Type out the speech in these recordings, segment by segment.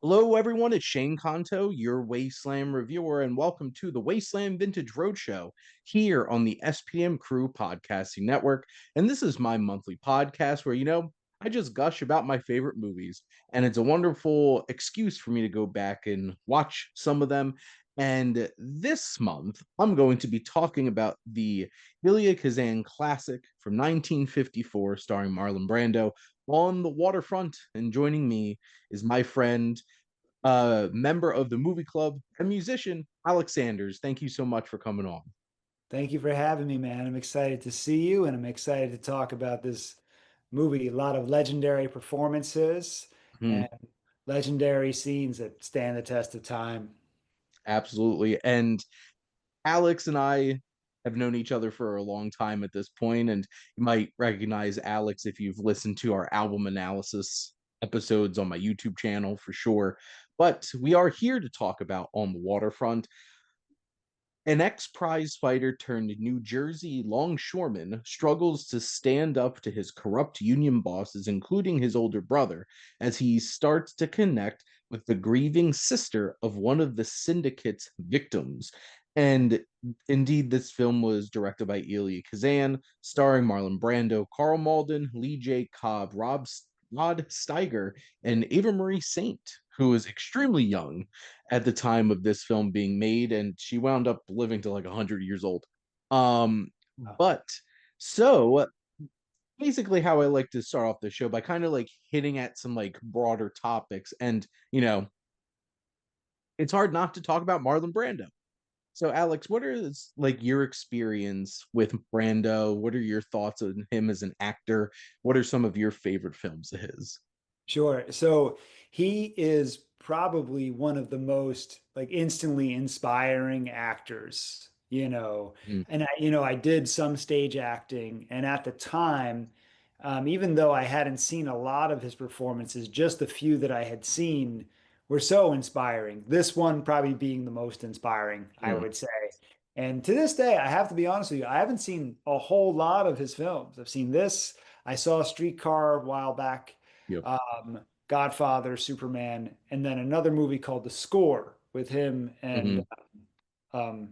Hello, everyone. It's Shane Kanto, your Wasteland reviewer, and welcome to the Wasteland Vintage Roadshow here on the SPM Crew Podcasting Network. And this is my monthly podcast where, I just gush about my favorite movies. And it's a wonderful excuse for me to go back and watch some of them. And this month, I'm going to be talking about the Elia Kazan classic from 1954, starring Marlon Brando, on the waterfront. And joining me is my friend, member of the movie club, and musician, Alex Sanders. Thank you so much for coming on. Thank you for having me, man. I'm excited to see you and I'm excited to talk about this movie. A lot of legendary performances Hmm. and legendary scenes that stand the test of time. Absolutely. And Alex and I have known each other for a long time at this point, and you might recognize Alex if you've listened to our album analysis episodes on my YouTube channel for sure. But we are here to talk about On the Waterfront. An ex prize fighter turned New Jersey longshoreman struggles to stand up to his corrupt union bosses, including his older brother, as he starts to connect with the grieving sister of one of the syndicate's victims. And indeed, this film was directed by Elia Kazan, starring Marlon Brando, Carl Malden, Lee J. Cobb, Rod Steiger, and Ava Marie Saint, who was extremely young at the time of this film being made, and she wound up living to like 100 years old. Um, Wow. but so basically, how I like to start off the show by kind of like hitting at some like broader topics, and it's hard not to talk about Marlon Brando. So, Alex, what is like your experience with Brando? What are your thoughts on him as an actor? What are some of your favorite films of his? Sure. So he is probably one of the most like instantly inspiring actors, Mm, And I did some stage acting, and at the time, even though I hadn't seen a lot of his performances, just the few that I had seen were so inspiring. This one probably being the most inspiring, I mm, would say. And to this day, I have to be honest with you, I haven't seen a whole lot of his films. I've seen this. I saw Streetcar a while back, yep. Godfather, Superman, and then another movie called The Score with him and Hmm. um,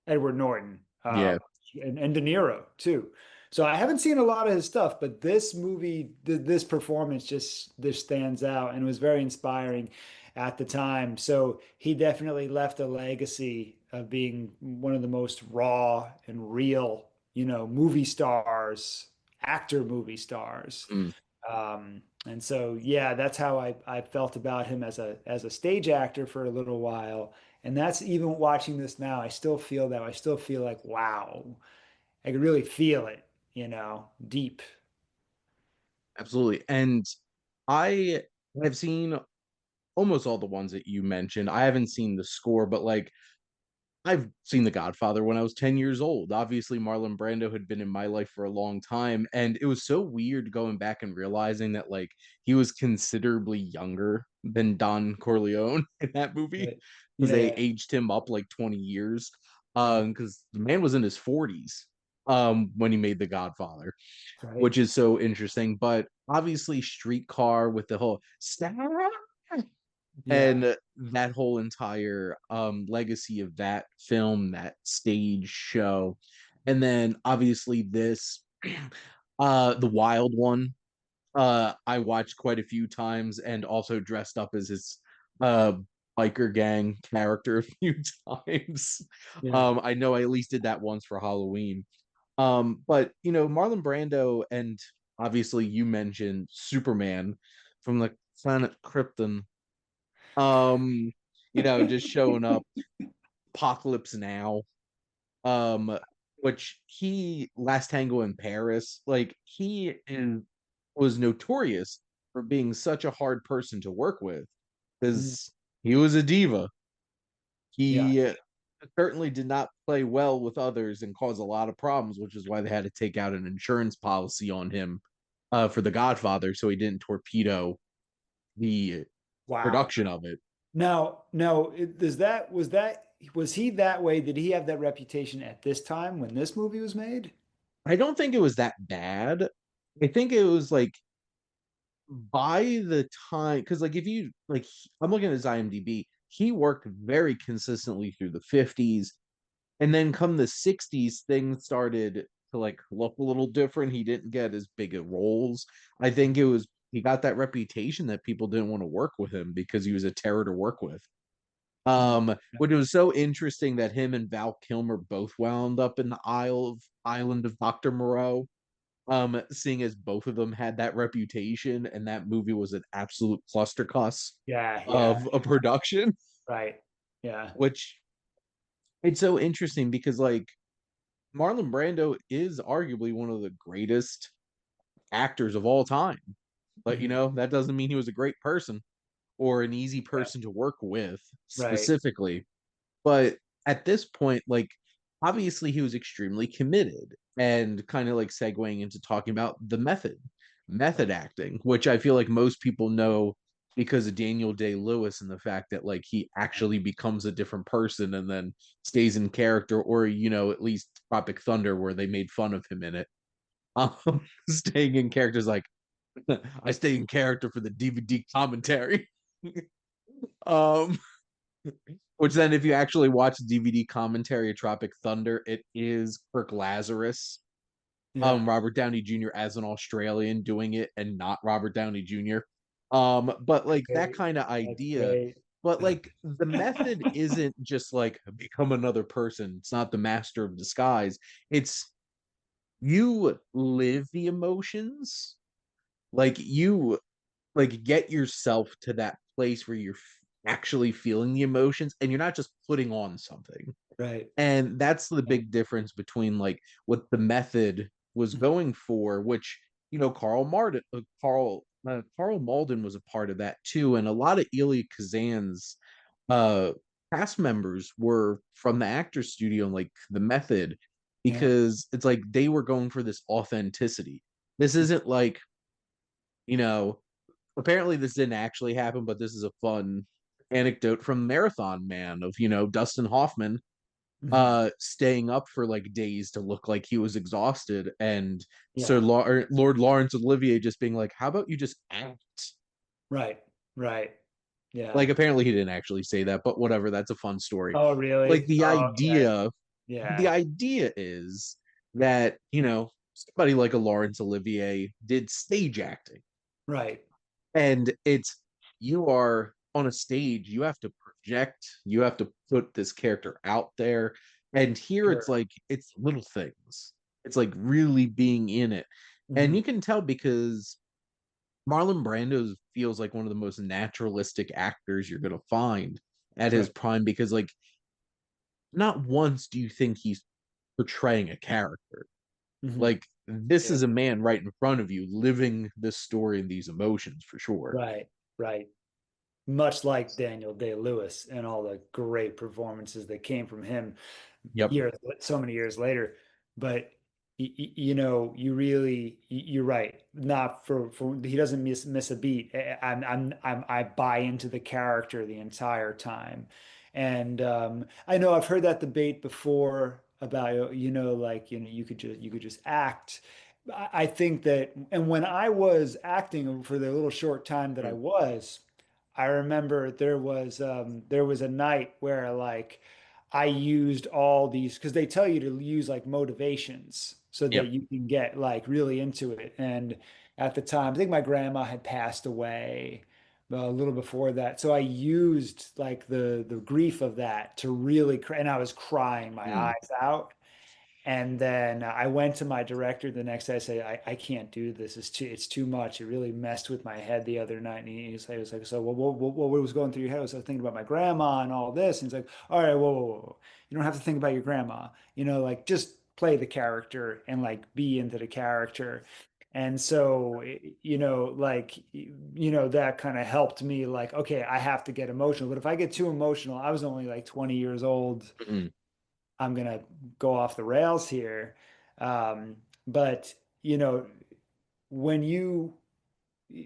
Edward Norton, Yeah, and De Niro too. So I haven't seen a lot of his stuff, but this movie, this performance just this stands out and was very inspiring at the time. So he definitely left a legacy of being one of the most raw and real, movie stars, actor movie stars. mm, And so, yeah, that's how I felt about him as a stage actor for a little while. And that's even watching this now, I still feel that. I still feel like, wow, I can really feel it, deep. absolutely. And I have seen almost all the ones that you mentioned. I haven't seen The Score, but like I've seen The Godfather when I was 10 years old. Obviously, Marlon Brando had been in my life for a long time, and it was so weird going back and realizing that like he was considerably younger than Don Corleone in that movie Right. because they Yeah, aged him up like 20 years. yeah, Because the man was in his 40s when he made The Godfather, right. which is so interesting. But obviously, Streetcar with the whole Sarah Yeah. and that whole entire legacy of that film, that stage show, and then obviously this the Wild One, I watched quite a few times and also dressed up as his uh biker gang character a few times. Yeah. I know I at least did that once for Halloween. But Marlon Brando, and obviously you mentioned Superman from the planet Krypton, um, just showing up, Apocalypse Now, um, which he Last Tango in Paris, like was notorious for being such a hard person to work with Mhm. because he was a diva. Yeah. He certainly did not play well with others and cause a lot of problems, which is why they had to take out an insurance policy on him for The Godfather, so he didn't torpedo the Wow. production of it. Now, no, was he that way? Did he have that reputation at this time when this movie was made? I don't think it was that bad. I think it was like by the time, because like if you like, I'm looking at his IMDb, he worked very consistently through the 50s, and then come the 60s, things started to like look a little different. He didn't get as big of roles. I think it was he got that reputation that people didn't want to work with him because he was a terror to work with. Mhm. Which was so interesting that him and Val Kilmer both wound up in the Island of Dr. Moreau. Seeing as both of them had that reputation, and that movie was an absolute clustercuss Yeah, yeah, of a production, right. Yeah. which it's so interesting because like Marlon Brando is arguably one of the greatest actors of all time. But Mhm. that doesn't mean he was a great person or an easy Yeah, person to work with right. specifically. But at this point, like obviously he was extremely committed, and kind of like segueing into talking about the method Right. acting, which I feel like most people know because of Daniel Day-Lewis and the fact that like he actually becomes a different person and then stays in character, or at least Tropic Thunder where they made fun of him in it. Staying in character is like I stay in character for the DVD commentary. um Which then, if you actually watch the DVD commentary of Tropic Thunder, it is Kirk Lazarus, Yeah. Robert Downey Jr. as an Australian doing it, and not Robert Downey Jr. But like that Great. kind of That's idea, great. but like the method isn't just like become another person. It's not the master of disguise. It's you live the emotions, like you like get yourself to that place where you're actually feeling the emotions, and you're not just putting on something. Right. And that's the Yeah. big difference between like what the method was Mhm. going for, which Carl Malden was a part of that too, and a lot of Elia Kazan's uh cast members were from the actors studio and like the method, Yeah. because it's like they were going for this authenticity. This isn't like, you know, apparently this didn't actually happen, but this is a fun anecdote from Marathon Man of, Dustin Hoffman Mhm. staying up for like days to look like he was exhausted, and Yeah. Lord Laurence Olivier just being like, how about you just act? Right. Right. Yeah. Like apparently he didn't actually say that, but whatever, that's a fun story. Oh, Like really? the Oh, okay. idea the Yeah. idea is that, somebody like a Laurence Olivier did stage acting. Right. And it's you are on a stage, you have to project, you have to put this character out there. And here it's Sure. like it's little things. It's like really being in it. And Mhm. you can tell because Marlon Brando feels like one of the most naturalistic actors you're gonna find at his Right. prime, because like not once do you think he's portraying a character. Mhm. Like this Yeah. is a man right in front of you living this story and these emotions for sure. Right. Right. Much like Daniel Day-Lewis and all the great performances that came from him Yep. so many years later. But you really, you're right. Not for he doesn't miss a beat. I buy into the character the entire time, and I know I've heard that debate before about like you could just act. I think that, and when I was acting for the little short time that I Mm. was. I remember there was a night where like I used all these because they tell you to use like motivations so that Yep. you can get like really into it. And at the time, I think my grandma had passed away a little before that. So I used like the grief of that to really cry, and I was crying my Mm. eyes out. And then I went to my director the next day. I said, I can't do this. It's too much. It really messed with my head the other night. And he was like, so what was going through your head? I was thinking about my grandma and all this. And he's like, all right, whoa, whoa, whoa. You don't have to think about your grandma. Like just play the character and like be into the character. And so, like, that kind of helped me like, okay, I have to get emotional. But if I get too emotional, I was only like 20 years old. Mm. I'm gonna go off the rails here. But you know, when you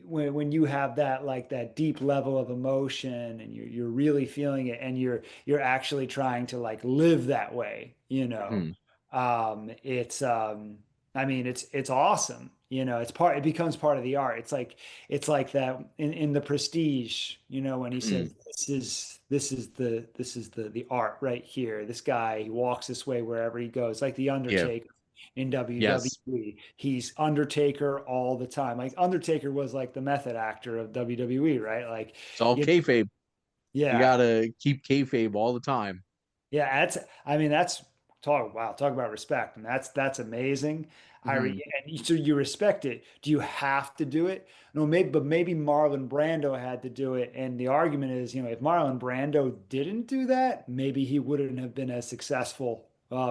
when you have that like that deep level of emotion and you're really feeling it and you're actually trying to like live that way, Mm. it's I mean, it's awesome. It's part, it becomes part of the art. It's like that in the Prestige, when he Mm, says this is the art right here. This guy, he walks this way wherever he goes, like the yeah. Undertaker in Yes. WWE. He's Undertaker all the time. Like Undertaker was like the method actor of WWE, right? Like, It's all you kayfabe. You yeah. gotta keep kayfabe all the time. Yeah, I mean that's talk about respect. And that's amazing. Mhm. And so you respect it. Do you have to do it? No, maybe Marlon Brando had to do it. And the argument is, if Marlon Brando didn't do that, maybe he wouldn't have been as successful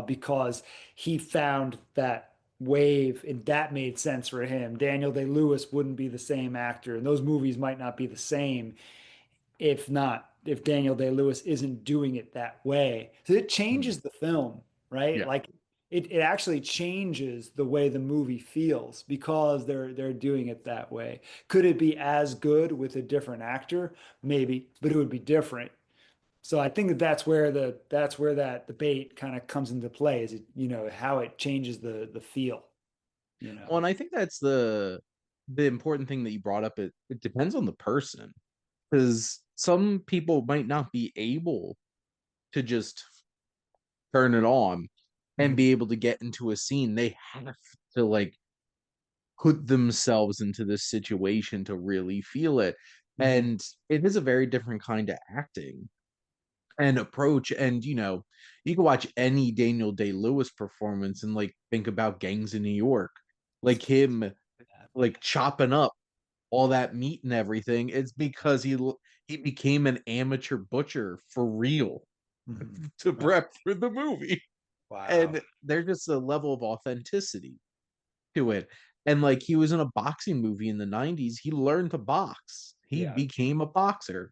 because he found that wave and that made sense for him. Daniel Day-Lewis wouldn't be the same actor, and those movies might not be the same if Daniel Day-Lewis isn't doing it that way. So it Mhm. changes the film, right? Yeah. Like it actually changes the way the movie feels because they're doing it that way. Could it be as good with a different actor? Maybe, but it would be different. So I think that's where that debate kind of comes into play is how it changes the feel. Well, and I think that's the important thing that you brought up. It depends on the person because some people might not be able to just turn it on and Mhm. be able to get into a scene. They have to like put themselves into this situation to really feel it. Mhm. And it is a very different kind of acting and approach. And you can watch any Daniel Day-Lewis performance and like think about Gangs in New York, like him like chopping up all that meat and everything. It's because he became an amateur butcher for real Mhm. to Right. prep for the movie. Wow. And there's just a level of authenticity to it. And like he was in a boxing movie in the 90s. He learned to box. He Yeah. became a boxer.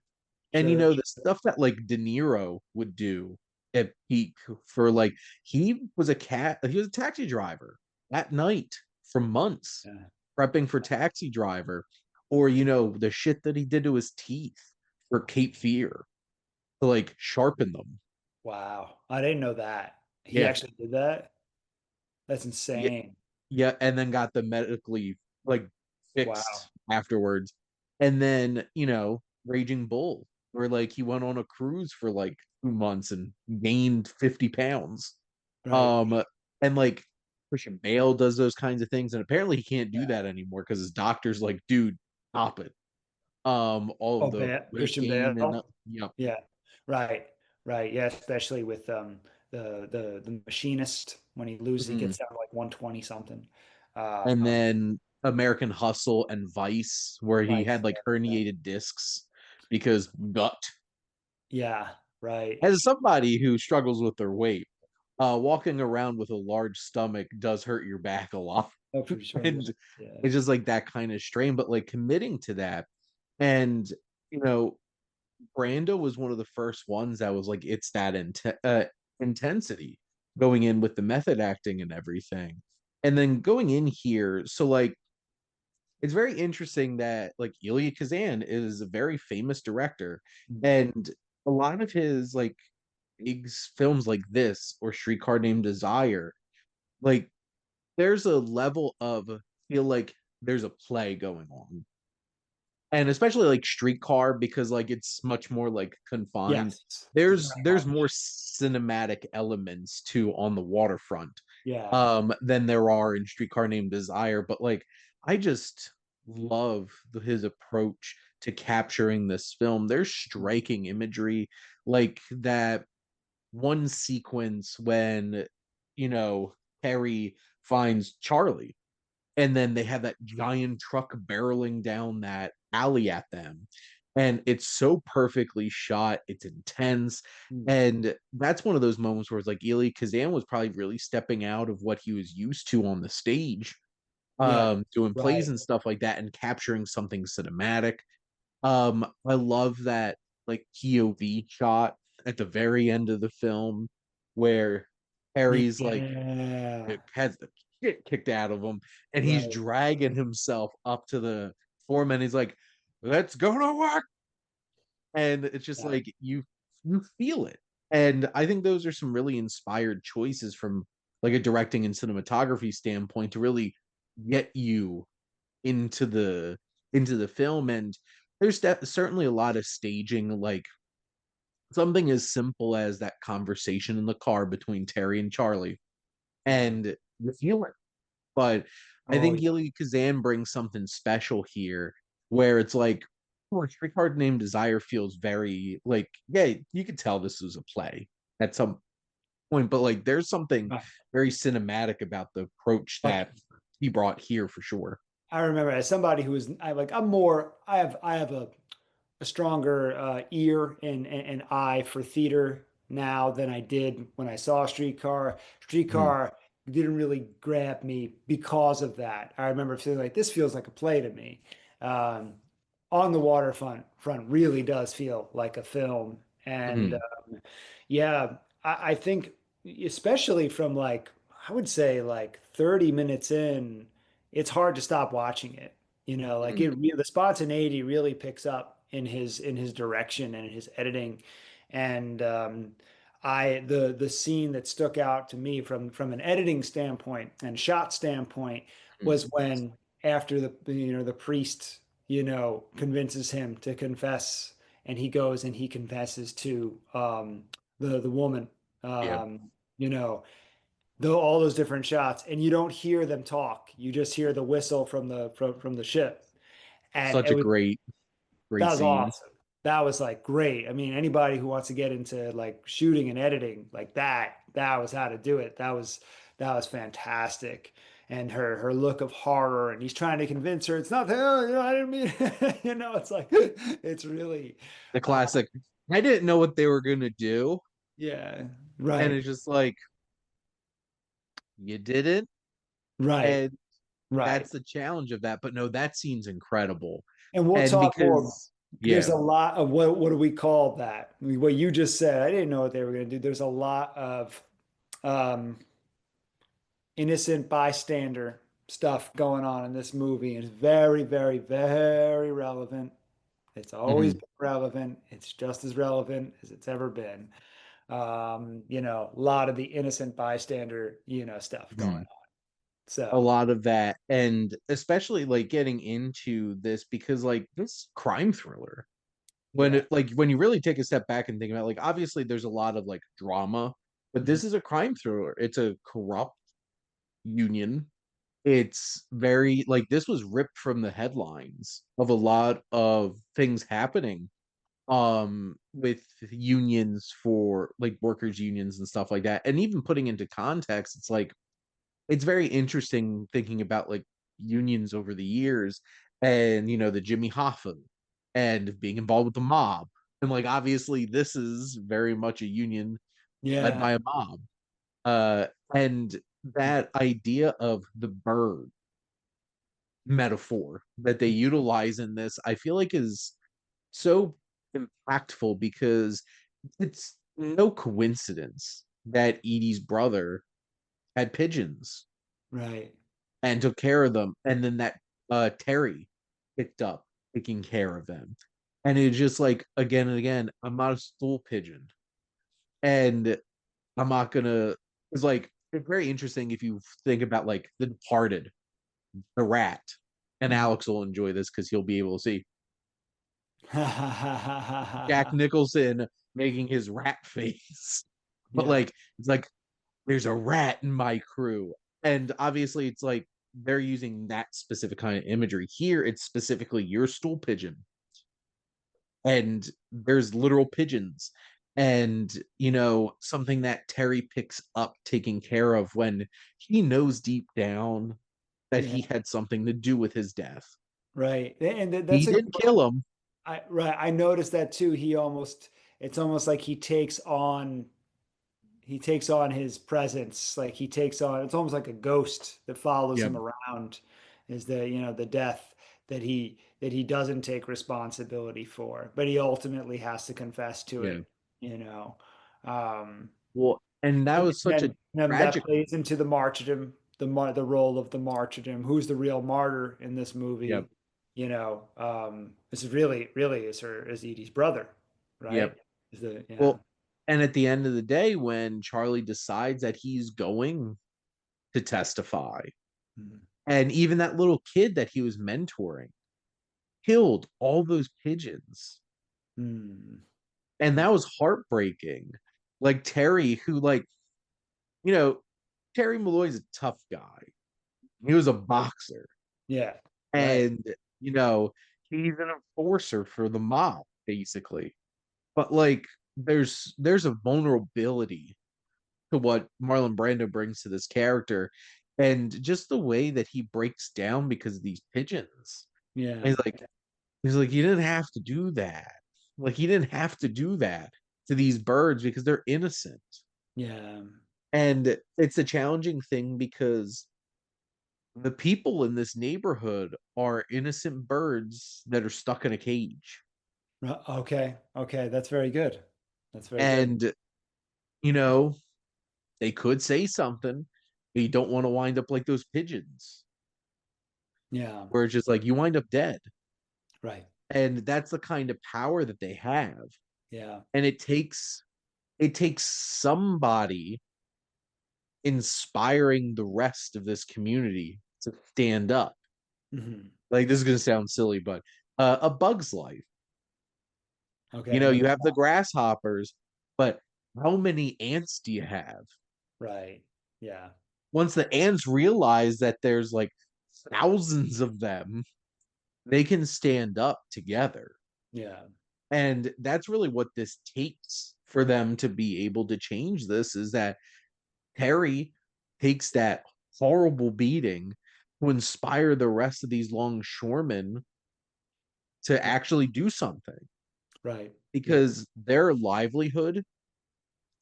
And Sure. the stuff that like De Niro would do at peak for like he was a taxi driver at night for months, Yeah. prepping for Taxi Driver, or the shit that he did to his teeth for Cape Fear to like sharpen them. Wow. I didn't know that. He Yeah. actually did that. That's Yeah, insane. yeah, and then got them medically like fixed Wow. afterwards. And then, Raging Bull, where like he went on a cruise for like 2 months and gained 50 pounds. Right. Um, and like Christian Bale does those kinds of things, and apparently he can't do Yeah. that anymore because his doctor's like, dude, stop it. All of Oh, the weight Christian gain and Bale. yeah. Yeah. Right. Right. Yeah. Especially with the machinist when he Mhm. gets down to like 120 something. And Um, then American Hustle and Vice, where he Vice. had like Yeah. herniated discs because gut. Yeah. Right. As somebody who struggles with their weight, walking around with a large stomach does hurt your back a lot. Oh, for sure. Yeah. And Yeah. it's just like that kind of strain, but like committing to that. And, you know, Brando was one of the first ones that was like, it's that intensity going in with the method acting and everything. And then going in here, so like, it's very interesting that like Elia Kazan is a very famous director, Mhm. and a lot of his like big films like this or Streetcar Named Desire, like there's a level of feel like there's a play going on. And especially like Streetcar because like it's much more like confined. Yes. It's There's very there's more harsh. cinematic elements too on the waterfront Yeah. than there are in Streetcar Named Desire, but like I just love his approach to capturing this film. There's striking imagery like that one sequence when you know Harry finds Charlie and then they have that giant truck barreling down that alley at them and it's so perfectly shot, it's intense, Mm. and that's one of those moments where it's like Eli Kazan was probably really stepping out of what he was used to on the stage, Yeah. doing plays Right. and stuff like that and capturing something cinematic. I love that like POV shot at the very end of the film where Harry's like Yeah. has the shit kicked out of him and he's Right. dragging himself up to the foreman. He's like, let's go to work. And it's just Yeah. like you feel it. And I think those are some really inspired choices from like a directing and cinematography standpoint to really get you into the film. And there's certainly a lot of staging, like something as simple as that conversation in the car between Terry and Charlie, Yeah. and the feeling. But I Oh think yeah. Gilly Kazan brings something special here, where it's like, oh, Streetcar Named Desire feels very like, yeah, you could tell this was a play at some point, but like there's something Right. very cinematic about the approach Oh, that he brought here for sure. I remember as somebody who is I'm more I have a stronger ear and eye for theater now than I did when I saw Streetcar. Mhm, Streetcar didn't really grab me because of that. I remember feeling like this feels like a play to me. Um, on the Waterfront really does feel like a film, and mhm, yeah, I think especially from like I would say like 30 minutes in, it's hard to stop watching it. Like mhm, the spontaneity really picks up in his direction and his editing. And the scene that stuck out to me from an editing standpoint and shot standpoint mhm. was when after the priest convinces him to confess, and he goes and he confesses to the woman, Yeah, you know all those different shots, and you don't hear them talk. You just hear the whistle from the ship, and such a that great was scene. awesome. That was like great. I mean, anybody who wants to get into like shooting and editing like that was how to do it. That was fantastic. And her look of horror, and he's trying to convince her it's not that, oh, I didn't mean, it's like it's really, The uh, classic. I didn't know what they were gonna do, yeah, and right, it's just like you didn't, right, and right. that's the challenge of that. But no, that scene's incredible, And we'll and talk more. because There's yeah, a lot of what do we call that? What you just said, I didn't know what they were going to do. There's a lot of um, innocent bystander stuff going on in this movie, and it's very, very, very relevant. It's always mhm, been relevant. It's just as relevant as it's ever been. A lot of the innocent bystander, stuff going mhm. on. A So, lot of that, and especially like getting into this because like this crime thriller, when yeah. it like when you really take a step back and think about it, like obviously there's a lot of like drama, but Mhm. this is a crime thriller. It's a corrupt union. It's very like this was ripped from the headlines of a lot of things happening with unions for like workers unions and stuff like that. And even putting into context, it's like it's very interesting thinking about like unions over the years, and the Jimmy Hoffa and being involved with the mob. And like obviously this is very much a union led Yeah. by a mob. And that idea of the bird metaphor that they utilize in this, I feel like is so impactful because it's no coincidence that Edie's brother had pigeons Right. and took care of them, and then that Terry picked up taking care of them. And it's just like again and again, I'm not a stool pigeon, and I'm not gonna. It's like it's very interesting if you think about like The Departed, the rat, and Mhm. Alex will enjoy this because he'll be able to see Jack Nicholson making his rat face. But Yeah. like it's like there's a rat in my crew. And obviously it's like they're using that specific kind of imagery. Here it's specifically your stool pigeon. And there's literal pigeons. And something that Terry picks up taking care of when he knows deep down that Yeah. he had something to do with his death. Right. And He that's a didn't kill him. right. I noticed that too. It's almost like he takes on his presence. Like it's almost like a ghost that follows Yeah, him around, is the death that he doesn't take responsibility for, but he ultimately has to confess to yeah. it, you know. Um, Well, and that and was such a then that tragic. plays into the martyrdom, the role of the martyrdom. Who's the real martyr in this Yep, movie? This is really is Edie's brother, yep. right? Is the yeah. Well, and at the end of the day, when Charlie decides that he's going to testify. Mhm. And even that little kid that he was mentoring killed all those pigeons. Mm. And that was heartbreaking. Like Terry, who, like, you know, Terry Malloy's a tough guy. He was a boxer. Yeah, right. And, you know, he's an enforcer for the mob, basically. But like there's a vulnerability to what Marlon Brando brings to this character. And just the way that he breaks down because of these pigeons. Yeah, And he's like, you didn't have to do that. Like he didn't have to do that to these birds because they're innocent. yeah. And it's a challenging thing because the people in this neighborhood are innocent birds that are stuck in a cage. Okay, okay, that's very good. That's very good. And, you know, they could say something, but you don't want to wind up like those pigeons, Yeah, where it's just like you wind up dead. right. And that's the kind of power that they have. Yeah. And it takes somebody inspiring the rest of this community to stand up. Hmm. Like this is gonna sound silly, but a bug's life. Okay, You have the grasshoppers, but how many ants do you have? right. Yeah. Once the ants realize that there's like thousands of them, they can stand up together. Yeah. And that's really what this takes for them to be able to change this is that Harry takes that horrible beating to inspire the rest of these longshoremen to actually do something Right. Yeah. because their livelihood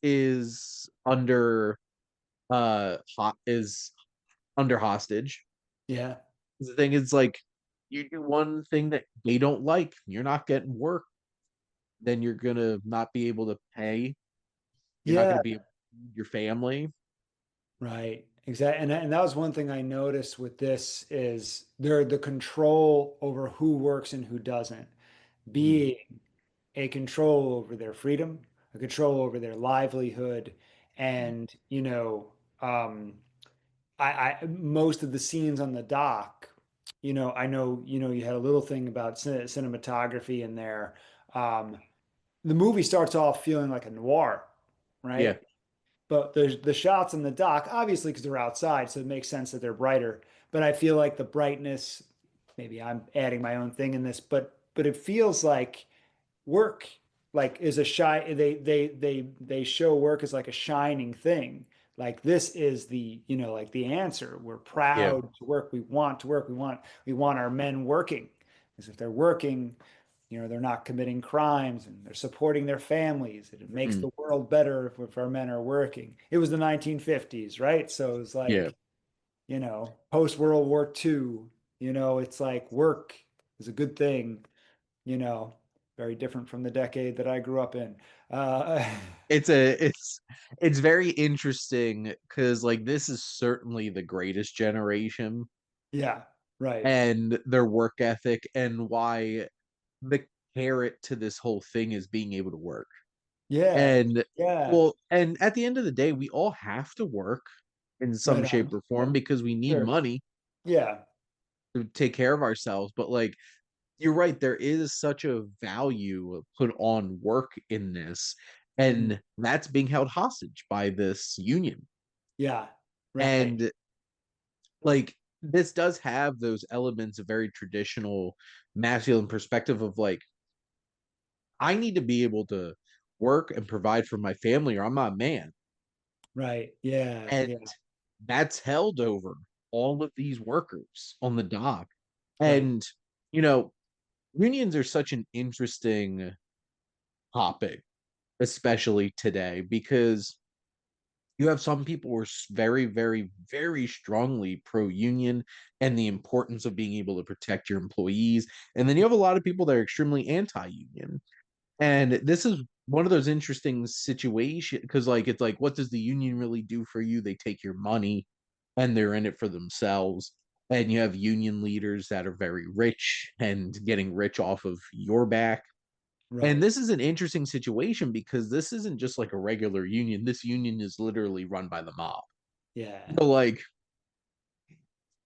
is under is under hostage. Yeah. The thing is like you do one thing that they don't like, you're not getting work, then you're gonna not be able to pay. You're not Yeah. gonna be able to feed your family. Right. Exactly. And that was one thing I noticed with this is the control over who works and who doesn't, Mhm. being a control over their freedom, a control over their livelihood, and most of the scenes on the dock, I know, you had a little thing about cinematography in there. Um, the movie starts off feeling like a noir, Yeah. right? But the shots on the dock, obviously, because they're outside, so it makes sense that they're brighter. But I feel like the brightness, maybe I'm adding my own thing in this, but it feels like work like is a shy they show work as like a shining thing. Like this is the, like the answer. We're Yeah. proud to work. We want to work. We want our men working. Because if they're working, they're not committing crimes and they're supporting their families. It makes Mm. the world better if our men are working. It was the 1950s, right? So it was Yeah. like, post World War II, it's like work is a good thing, you know, very different from the decade that I grew up in. Uh, It's a it's very interesting because like this is certainly the greatest generation yeah, right. and their work ethic and why the carrot to this whole thing is being able to work. Yeah, And yeah, well, and at the end of the day, we all have to work in some right shape on. or form Yeah, because we need sure. money Yeah. to take care of ourselves. But like you're right, there is such a value put on work in this, Mhm. and that's being held hostage by this union. Yeah, right. And like this does have those elements of very traditional masculine perspective of like I need to be able to work and provide for my family or I'm not a man. Right. Yeah, And yeah, that's held over all of these workers on the dock. right. And, you know, unions are such an interesting topic, especially today, because you have some people who are very, very, very strongly pro union and the importance of being able to protect your employees. And then you have a lot of people that are extremely anti union. And this is one of those interesting situations because, like, it's like, what does the union really do for you? They take your money and they're in it for themselves. And you have union leaders that are very rich and getting rich off of your back. And Right. this is an interesting situation because this isn't just like a regular union. This union is literally run by the mob. Yeah. So, like,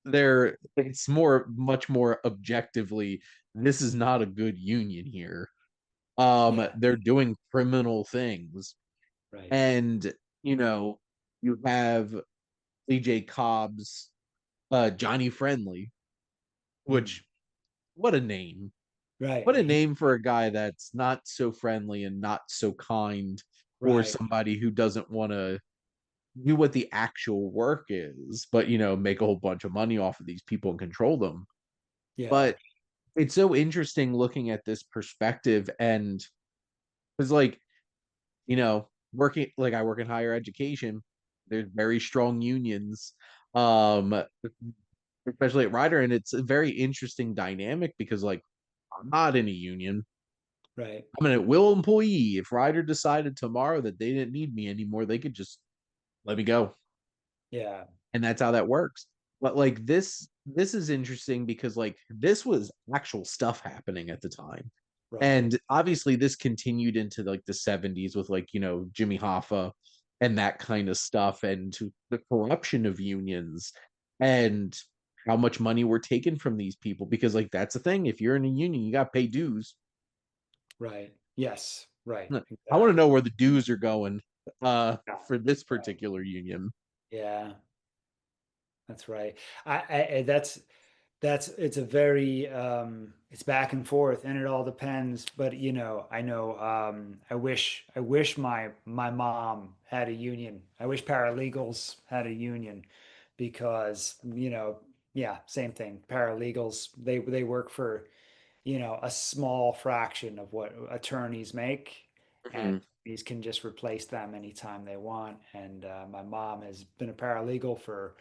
it's much more objectively, this is not a good union here. Yeah, They're doing criminal things. right. And, you know, you have CJ Cobb's Johnny Friendly, Mm. which what a name. Right. What a name for a guy that's not so friendly and not so kind, or Right. somebody who doesn't want to do what the actual work is, but make a whole bunch of money off of these people and control them. Yeah. But it's so interesting looking at this perspective, and it's like, working like I work in higher education, there's very strong unions, um, especially at Ryder, and it's a very interesting dynamic because like I'm not in a union. Right. I'm an at will employee. If Ryder decided tomorrow that they didn't need me anymore, they could just let me go. Yeah. And that's how that works. But like this is interesting because like this was actual stuff happening at the time. Right. And obviously this continued into like the 70s with like, Jimmy Hoffa and that kind of stuff, and to the corruption of unions and how much money were taken from these people, because like that's the thing, if you're in a union you got to pay dues. Right. Yes. Right. I want to Exactly. know where the dues are going Yeah. for this Right. particular union. Yeah. That's right. That's it's a very it's back and forth and it all depends. But I know I wish my mom had a union. I wish paralegals had a union because, yeah, same thing. Paralegals, they work for a small fraction of what attorneys make, and Mhm. these can just replace them anytime they want. And my mom has been a paralegal for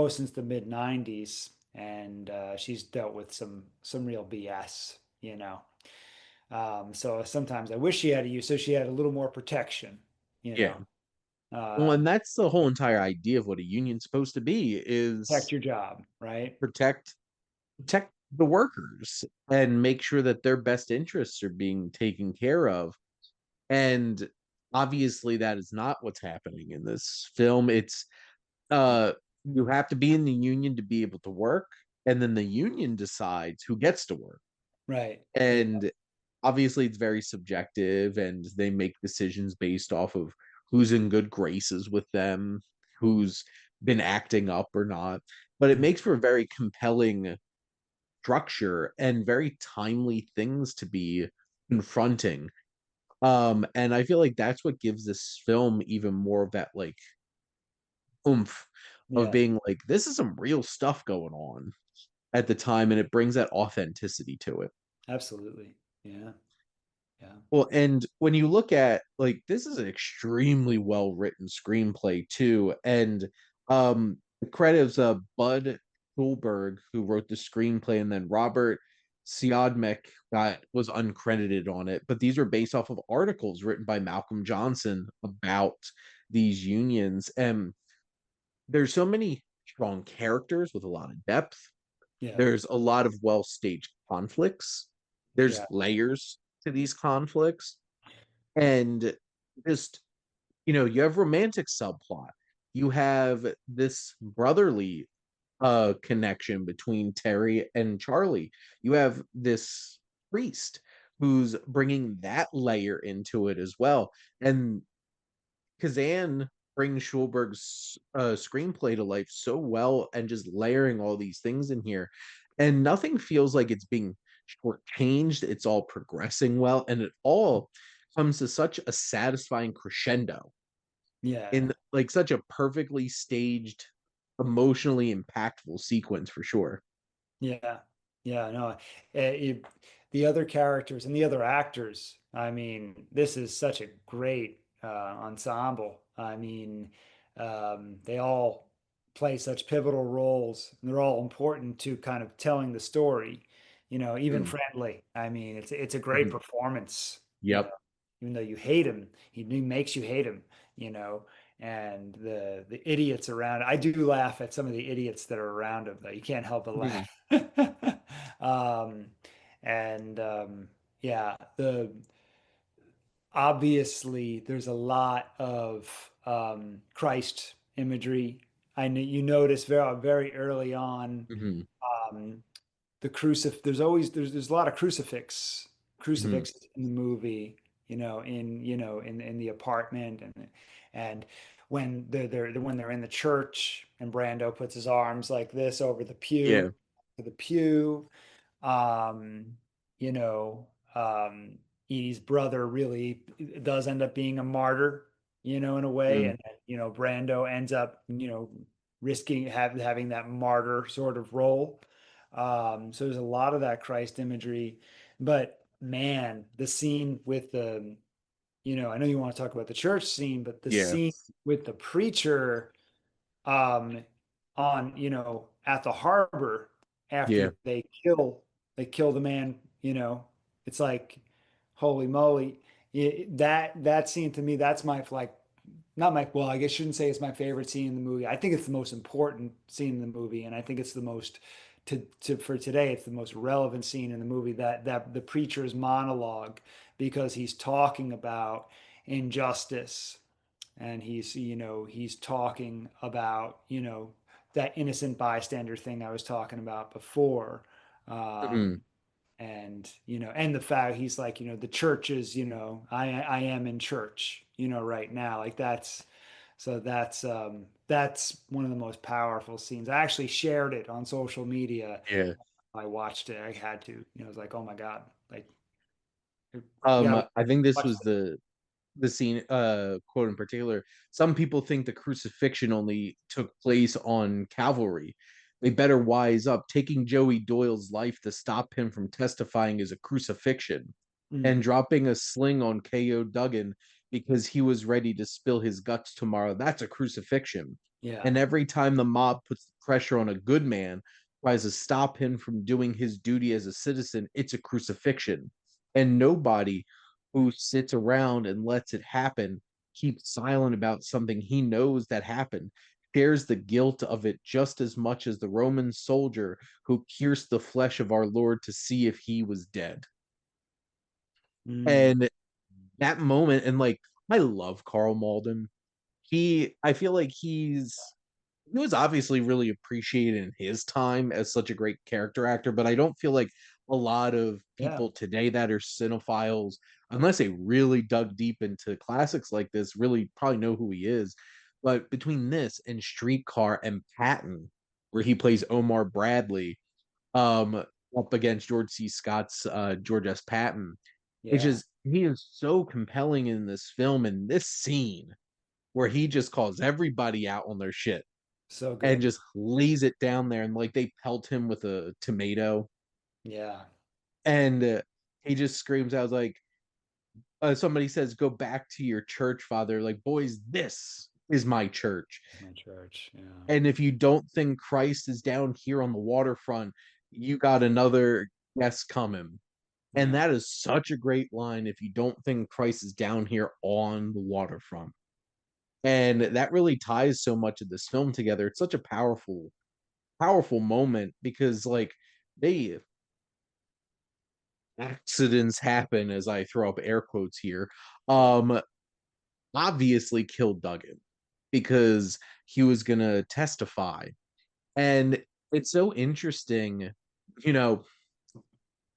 since the mid '90s, and she's dealt with some real BS. So sometimes I wish she had a use, so she had a little more protection. You Yeah. know, Well, um, and that's the whole entire idea of what a union's supposed to be, protect is your job, right? protect protect the workers and make sure that their best interests are being taken care of. And obviously that is not what's happening in this film. It's uh you have to be in the union to be able to work, and then the union decides who gets to work. Right. Yeah. And obviously it's very subjective, and they make decisions based off of who's in good graces with them, who's been acting up or not. But it Mm. makes for a very compelling structure and very timely things to be confronting. And I feel like that's what gives this film even more of that like oomph of Yeah. being like, this is some real stuff going on at the time, and it brings that authenticity to it. Absolutely. Yeah. Yeah. Well, and when you look at like, this is an extremely well written screenplay too, and the credits of Bud Schulberg, who wrote the screenplay, and then Robert Siodmak that was uncredited on it, but these were based off of articles written by Malcolm Johnson about these unions. And there's so many strong characters with a lot of depth. Yeah. There's a lot of well staged conflicts. There's Yeah. layers to these conflicts, and just you have romantic subplot, you have this brotherly connection between Terry and Charlie, you have this priest who's bringing that layer into it as well. And Kazan brings Schulberg's screenplay to life so well, and just layering all these things in here, and nothing feels like it's being shortchanged. It's all progressing well, and it all comes to such a satisfying crescendo Yeah. in like such a perfectly staged, emotionally impactful sequence for sure. Yeah, yeah, no, the other characters and the other actors. I mean, this is such a great ensemble. I mean, they all play such pivotal roles, and they're all important to kind of telling the story. Even Mm, Friendly. I mean, it's a great mhm. performance. Yep. Even though you hate him, he makes you hate him. You know, and the idiots around. I do laugh at some of the idiots that are around him, though. You can't help but Mhm. laugh. um, and yeah, the obviously there's a lot of Christ imagery you notice very early on, Hmm. um, there's always there's a lot of Hmm. crucifix in the movie, in the apartment, and when they're in the church and Brando puts his arms like this over the Yeah. pew to the pew. um you know um Edie's brother really does end up being a martyr, in a way, Hmm. and Brando ends up risking having that martyr sort of role. So there's a lot of that Christ imagery, but man, the scene with I know you want to talk about the church scene, but the Yeah. scene with the preacher, um, on, at the harbor Yeah. after they kill the man, it's like, holy moly. That scene to me, that's my, like, not my, well, I guess I shouldn't say it's my favorite scene in the movie. I think it's the most important scene in the movie, and I think it's the most for today, it's the most relevant scene in the movie, that the preacher's monologue, because he's talking about injustice, and he's talking about, that innocent bystander thing I was talking about before. Hmm. um and the fact he's like, the church is, I am in church, right now, like that's one of the most powerful scenes. I actually shared it on social media. Yeah. I watched it. I had to, I was like, oh my God, like, you gotta I think this watch was the scene quote in particular. Some people think the crucifixion only took place on Calvary. They better wise up. Taking Joey Doyle's life to stop him from testifying is a crucifixion, Mm, and dropping a sling on K.O. Duggan because he was ready to spill his guts tomorrow, that's a crucifixion. yeah. And every time the mob puts pressure on a good man, tries to stop him from doing his duty as a citizen, it's a crucifixion. And nobody who sits around and lets it happen, keeps silent about something he knows that happened, shares the guilt of it just as much as the Roman soldier who pierced the flesh of our Lord to see if he was dead. Mm, And that moment, and like, I love Carl Malden. I feel like he was obviously really appreciated in his time as such a great character actor, but I don't feel like a lot of yeah. people today that are cinephiles, unless they really dug deep into classics like this, really probably know who he is. But between this and Streetcar and Patton, where he plays Omar Bradley, um, up against George C. Scott's George S. Patton, it's Yeah. just he is so compelling in this film and this scene where he just calls everybody out on their shit So and good. just lays it down there, and like they pelt him with a tomato, Yeah. and he just screams out like, somebody says, go back to your church, father, like, boys, this is my church. It's my church. Yeah. And if you don't think Christ is down here on the waterfront, you got another guest coming. And Yeah. that is such a great line. If you don't think Christ is down here on the waterfront, and that really ties so much of this film together. It's such a powerful moment because like they accidents happen, as I throw up air quotes here. Yeah. um Obviously killed Duggan because he was gonna testify. And it's so interesting, you know,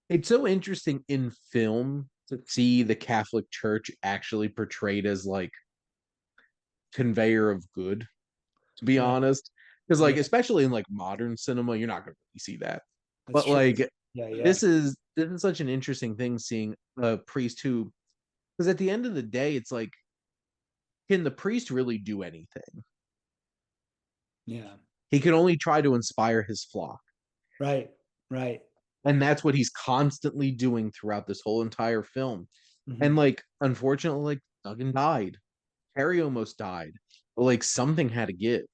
it's so interesting in film to see the Catholic Church actually portrayed as like conveyor of good, to be Right. honest. Because like, Yeah. especially in like modern cinema, you're not gonna really see that. That's But true. like, Yeah. Yeah. this is such an interesting thing, seeing a priest who, because at the end of the day, it's like, can the priest really do anything? Yeah. He can only try to inspire his flock. Right. Right. And that's what he's constantly doing throughout this whole entire film. And Hmm. like, unfortunately, like Duggan died. Harry almost died. But like, something had to give. Yeah.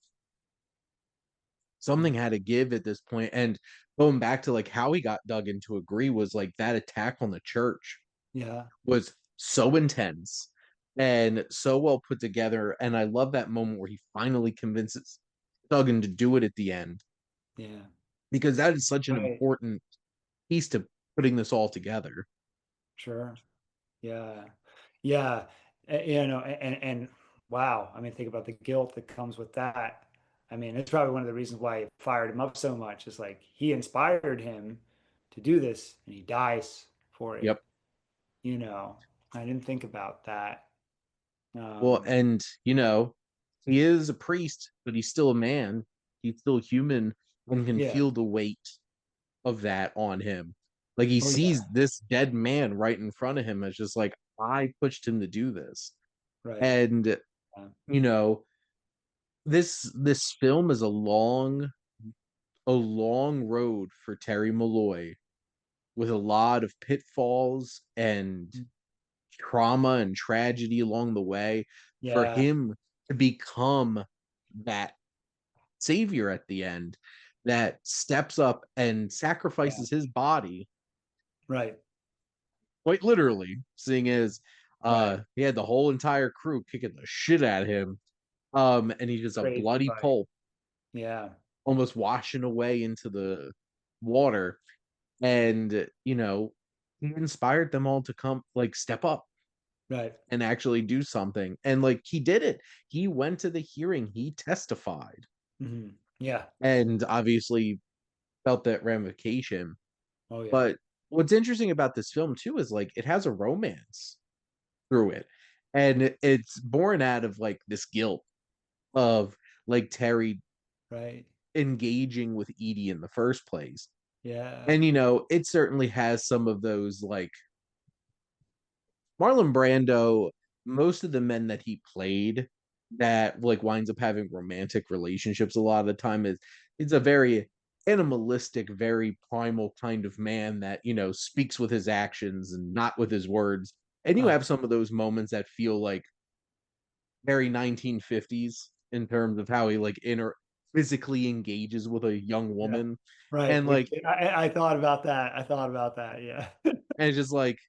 Something had to give at this point. And going back to like how he got Duggan to agree was like that attack on the church Yeah. was so intense and so well put together. And I love that moment where he finally convinces Duggan to do it at the end, Yeah. because that is such an Right. important piece to putting this all together. Sure. Yeah. Yeah. You know, and wow. I mean, think about the guilt that comes with that. I mean, it's probably one of the reasons why it fired him up so much. It's like he inspired him to do this and he dies for it. Yep. You know, I didn't think about that. Well, Um, and he is a priest, but he's still a man. He's still human and can yeah. feel the weight of that on him. Like he Oh, yeah. sees this dead man right in front of him. It's just like, I pushed him to do this. Right. And Yeah. you know, this film is a long road for Terry Malloy with a lot of pitfalls and trauma and tragedy along the way for Yeah. him to become that savior at the end that steps up and Yeah. sacrifices his body Right. quite literally, seeing as Right. he had the whole entire crew kicking the shit at him. And he's just a Crazy bloody fight. pulp Yeah. almost washing away into the water. And he inspired them all to come, like, step up Right. and actually do something. And like he did it. He went to the hearing, he testified, Yeah. and obviously felt that ramification. Oh, yeah. But what's interesting about this film too is like it has a romance through it. And it's born out of like this guilt of like Terry Right. engaging with Edie in the first place. Yeah. And it certainly has some of those like Marlon Brando, most of the men that he played that like winds up having romantic relationships a lot of the time is a very animalistic, very primal kind of man that, speaks with his actions and not with his words. And you Uh, have some of those moments that feel like very 1950s in terms of how he like physically engages with a young yeah. woman. Right. And like I thought about that. I thought about that. Yeah. and it's just like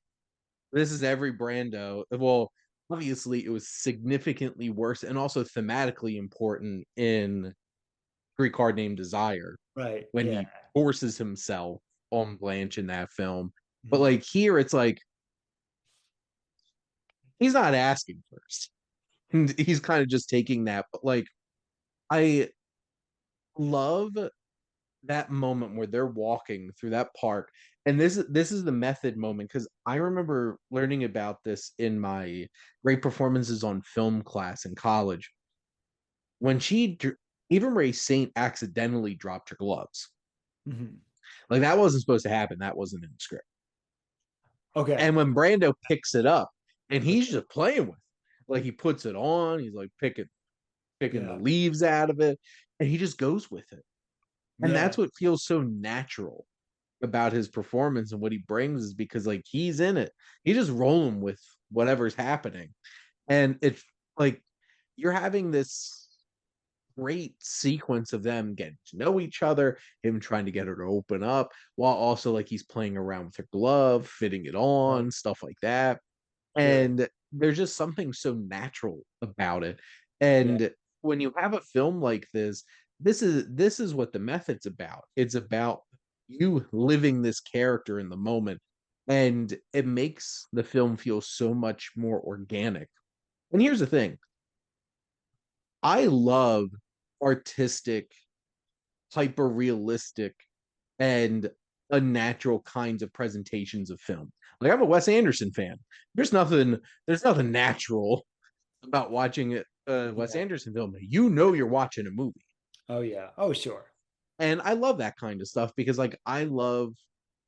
this is every Brando. Well, obviously, it was significantly worse and also thematically important in Greek Card Named Desire Right. when Yeah. he forces himself on Blanche in that film. But Mhm. like here, it's like he's not asking first. He's kind of just taking that. But like, I love that moment where they're walking through that park, and this is the method moment because I remember learning about this in my great performances on film class in college when Eva Marie Saint accidentally dropped her gloves. Mhm. Like that wasn't supposed to happen. That wasn't in the script. Okay. And when Brando picks it up and But he's just playing with it, like he puts it on, he's like picking the yeah. leaves out of it, and he just goes with it. And Yeah. that's what feels so natural about his performance and what he brings is because like he's in it. He just rolling with whatever's happening. And it's like you're having this great sequence of them getting to know each other, him trying to get her to open up, while also like he's playing around with her glove, fitting it Right. on, stuff like that. Sure. And there's just something so natural about it. Yeah. And when you have a film like this is what the method's about. It's about you living this character in the moment, and it makes the film feel so much more organic. And here's the thing, I love artistic, hyper realistic, and unnatural kinds of presentations of film. Like I'm a Wes Anderson fan. There's nothing natural about watching a Wes Yeah. Anderson film. You're watching a movie. Oh, yeah. Oh, sure. And I love that kind of stuff because like I love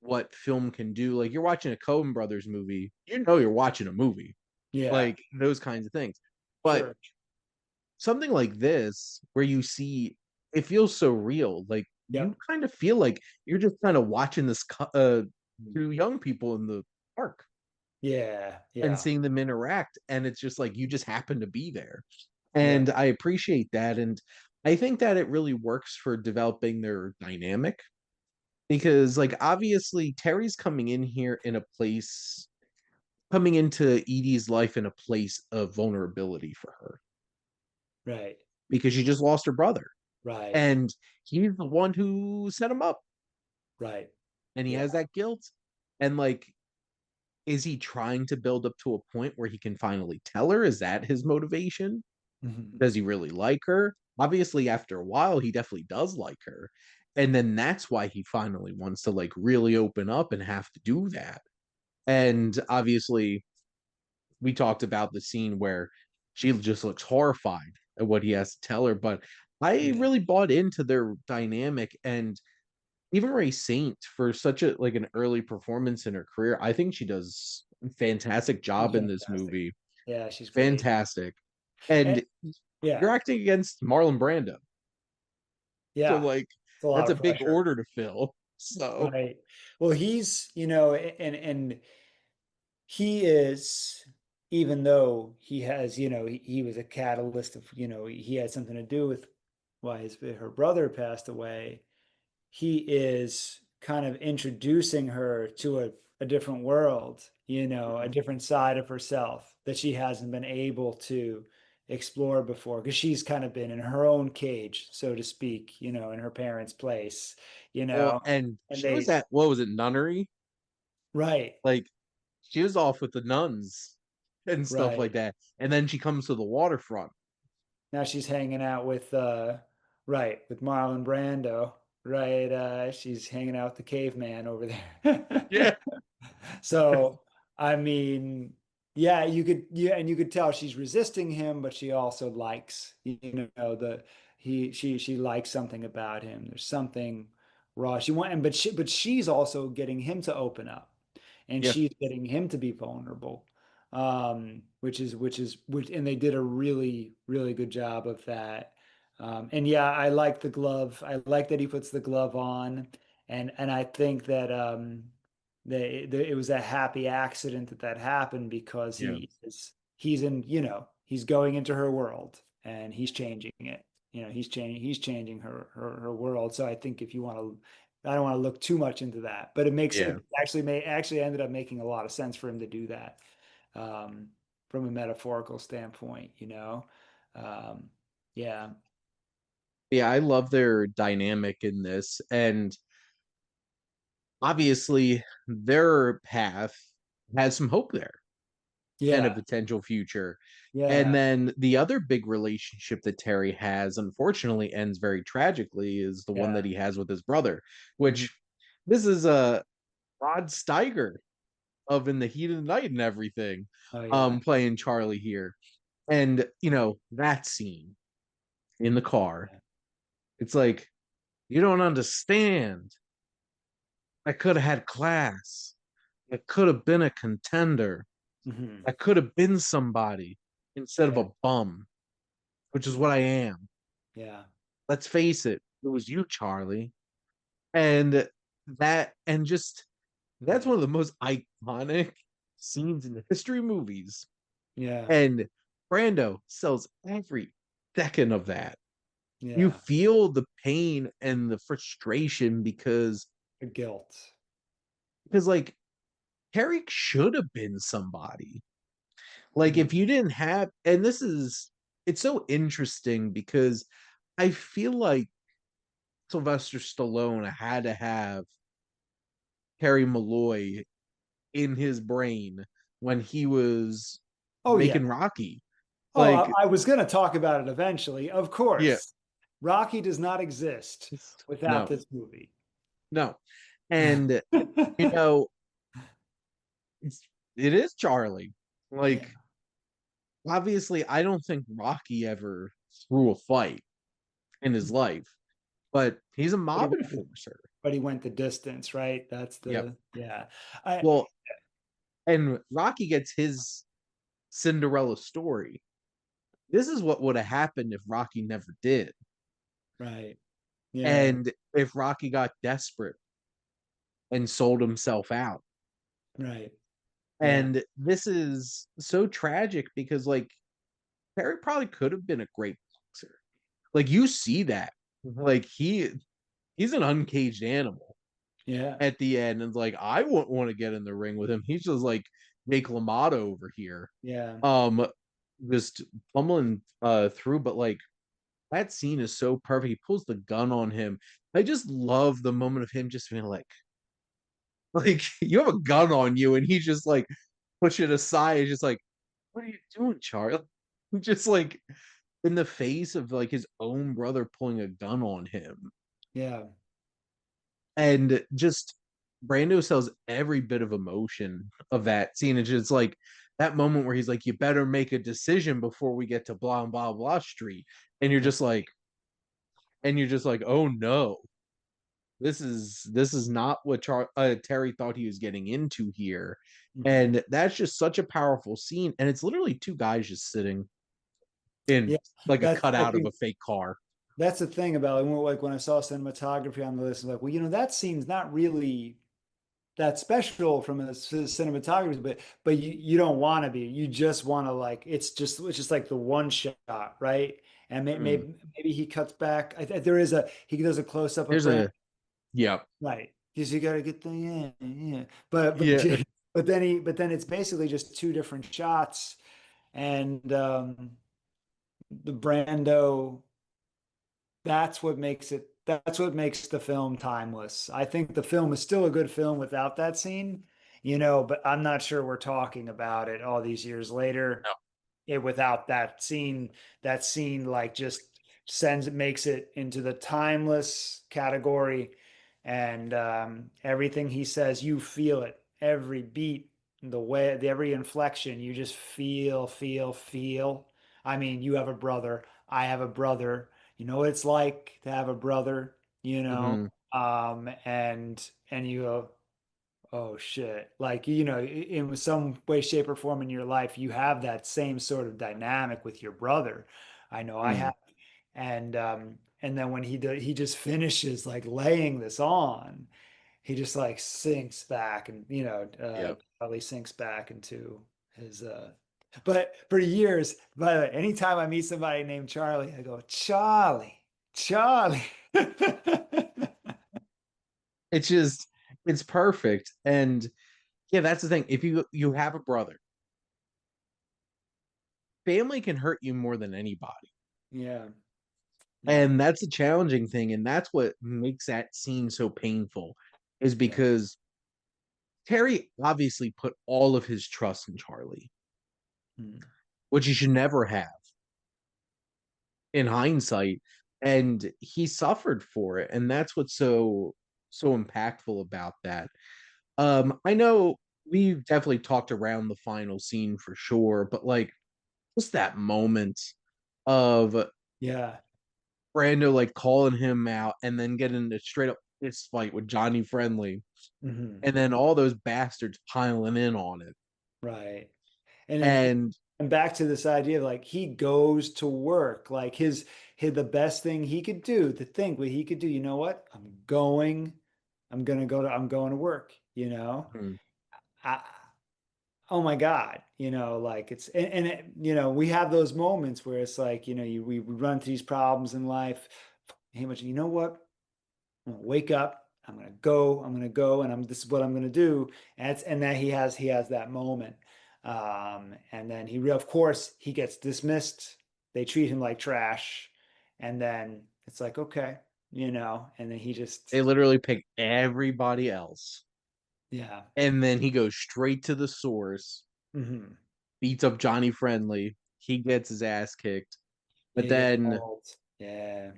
what film can do. Like you're watching a Coen Brothers movie, you're watching a movie. Yeah. Like those kinds of things. But Sure. something like this where you see it feels so real, like you Yep. kind of feel like you're just kind of watching two young people in the park Yeah. and Yeah. seeing them interact, and it's just like you just happen to be there. Yeah. And I appreciate that, and I think that it really works for developing their dynamic because like obviously Terry's coming into Edie's life in a place of vulnerability for her Right. because she just lost her brother. Right. And he's the one who set him up, Right. and he Yeah. has that guilt. And like, is he trying to build up to a point where he can finally tell her? Is that his motivation? Mhm. Does he really like her? obviously after a while he definitely does like her. And then that's why he finally wants to like really open up and have to do that. And obviously we talked about the scene where she just looks horrified at what he has to tell her, but I Yeah. really bought into their dynamic. And even Ray Saint, for such a like an early performance in her career, I think she does a fantastic She's job in this fantastic. movie. Yeah, she's great. Fantastic. And And you're yeah, acting against Marlon Brando. So yeah, like it's a lot that's a of big pressure. order to fill. So Right. Well, he's, and he is, even though he has, he was a catalyst of, he had something to do with why her brother passed away. He is kind of introducing her to a different world, a different side of herself that she hasn't been able to explore before because she's kind of been in her own cage, so to speak, in her parents' place, you well, know, and and she was they, at what was it, nunnery? right, Like she was off with the nuns and stuff like right. that. And then she comes to the waterfront. Now she's hanging out with right, with Marlon Brando. Right. She's hanging out with the caveman over there. Yeah. So, I mean, yeah, and you could tell she's resisting him, but she also likes, she likes something about him. There's something raw. But she's also getting him to open up, and Yeah. she's getting him to be vulnerable, and they did a really, really good job of that. And yeah, I like the glove. I like that he puts the glove on, and I think that it was a happy accident that happened because Yeah. he's going into her world and he's changing it. He's changing her world. So I think if you want to, I don't want to look too much into that, but Yeah. it actually ended up making a lot of sense for him to do that, um, from a metaphorical standpoint. Um, yeah, Yeah, I love their dynamic in this. And obviously, their path has some hope there and a yeah, potential future. And yeah, then the other big relationship that Terry has, unfortunately, ends very tragically, is the one yeah. that he has with his brother, Mhm. which this is a Rod Steiger of In the Heat of the Night and everything, Oh yeah, playing Charlie here. And, that scene in the car, it's like, you don't understand. I could have had class. I could have been a contender. hmm, I could have been somebody instead of yeah, a bum, which is yeah, what I am. yeah. Let's face it, it was you, Charlie. And and just that's one of the most iconic scenes in the history of movies. Yeah, And Brando sells every second of that. You yeah. feel the pain and the frustration The guilt. because like Herrick should have been somebody. Like Mm. if you didn't have, and it's so interesting because I feel like Sylvester Stallone had to have Harry Malloy in his brain when he was Oh yeah. making Rocky. Oh, Like, I was going to talk about it eventually. Of yeah, course, Rocky does not exist without no, this movie. no. And you know, it is Charlie. Yeah, Like, obviously, I don't think Rocky ever threw a fight in his life, but he's a but he mob went the, enforcer. but he went the distance, right? That's Yep. yeah. I Well, and Rocky gets his Cinderella story. This is what would have happened if Rocky never did. right. Yeah, And if Rocky got desperate and sold himself out. right. Yeah, And this is so tragic because like Perry probably could have been a great boxer. Like you see that. Like he's an uncaged animal yeah, at the end and like I wouldn't want to get in the ring with him. He's just like Jake LaMotta over here. yeah, Um just pummeling through, but like that scene is so perfect. He pulls the gun on him. I just love the moment of him just being like you have a gun on you, and he just like push it aside. It's just like, what are you doing, Charlie? Just like in the face of like his own brother pulling a gun on him. Yeah. And just Brando sells every bit of emotion of that scene. It's just like that moment where he's like, "You better make a decision before we get to blah blah blah street," and you're just like, "Oh no, this is not what Terry thought he was getting into here." Mhm. And that's just such a powerful scene, and it's literally two guys just sitting in Yeah. like a That's I cutout of think a fake car. that's the thing about it. Like when I saw cinematography on the list, I'm like, well, that scene's not really that special from a cinematography, but you don't want to be. You just want to like it's just like the one shot, right? And Mm. maybe he cuts back. There is a he does a close up of There's Brand, a yeah, right? Because you got to get the yeah. But yeah. but then it's basically just two different shots, and the Brando. That's what makes the film timeless. I think the film is still a good film without that scene, but I'm not sure we're talking about it all these years later without that scene like just makes it into the timeless category. And everything he says, you feel it, every beat, every inflection, you just feel. I mean, you have a brother, I have a brother, you know what it's like to have a brother, Hmm. and you go, oh shit. Like, in some way, shape, or form in your life, you have that same sort of dynamic with your brother. I know I have. And then when he just finishes like laying this on, he just like sinks back and, Yep. probably sinks back into his but for years, by the way, anytime I meet somebody named Charlie, I go, Charlie, Charlie. It's just it's perfect. And yeah, that's the thing. If you have a brother, family can hurt you more than anybody. Yeah, yeah, And that's a challenging thing. And that's what makes that scene so painful, is yeah. because Terry obviously put all of his trust in Charlie, Mm. which he should never have in hindsight. And he suffered for it. And that's what's so impactful about that. I know we've definitely talked around the final scene for sure, but like just that moment of Yeah. Brando like calling him out and then getting a straight up fist fight with Johnny Friendly, Hmm. and then all those bastards piling in on it. Right. And then And and back to this idea of like he goes to work, like his the best thing he could do, to think what he could do, you know what? I'm going to work, mm, I, oh my God, like we have those moments where it's like, we run through these problems in life. Hey, much, you know what? I'm gonna wake up. I'm gonna go, and this is what I'm gonna do. And then he has that moment. And then of course, he gets dismissed. They treat him like trash. And then it's like, okay, and then he just, they literally pick everybody else. yeah. And then he goes straight to the source, Hmm. beats up Johnny Friendly. He gets his ass kicked. But He gets then old. Yeah.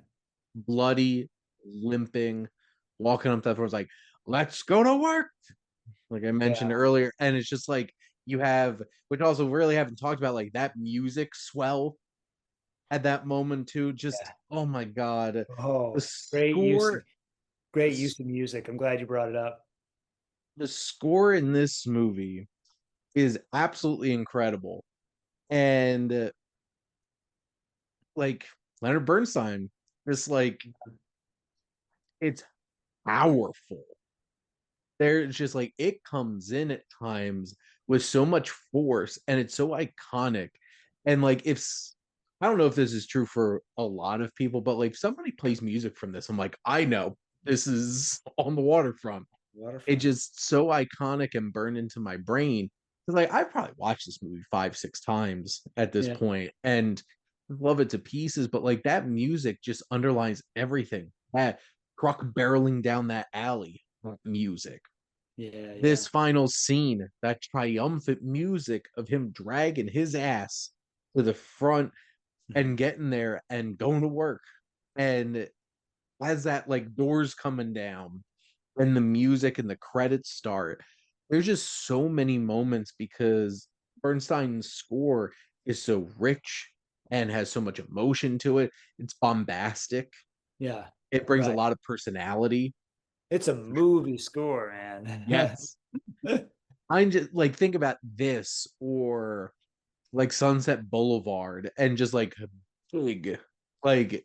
bloody, limping, walking up to the floor, like, let's go to work. Like I mentioned Yeah. earlier. And it's just like you have, which also really haven't talked about, like that music swell at that moment too. Just Yeah. oh my god. The Oh, score great the, use of music. I'm glad you brought it up. the score in this movie is absolutely incredible. And like Leonard Bernstein, just like it's powerful. There's just like it comes in at times with so much force and it's so iconic. And like if I don't know if this is true for a lot of people, but like if somebody plays music from this, I'm like, I know this is on the waterfront. It's Waterfront. just so iconic and burned into my brain. Because like I've probably watched this movie 5, 6 times at this Yeah. point and love it to pieces. But like that music just underlines everything. That truck barreling down that alley music, Yeah. Yeah. this final scene, that triumphant music of him dragging his ass to the front, Mhm. and getting there and going to work. And as that like doors coming down and the music and the credits start, there's just so many moments because Bernstein's score is so rich and has so much emotion to it. It's bombastic. Yeah, It brings a right. lot of personality. It's a movie score, man. Yes. I just like think about this or like Sunset Boulevard and just like big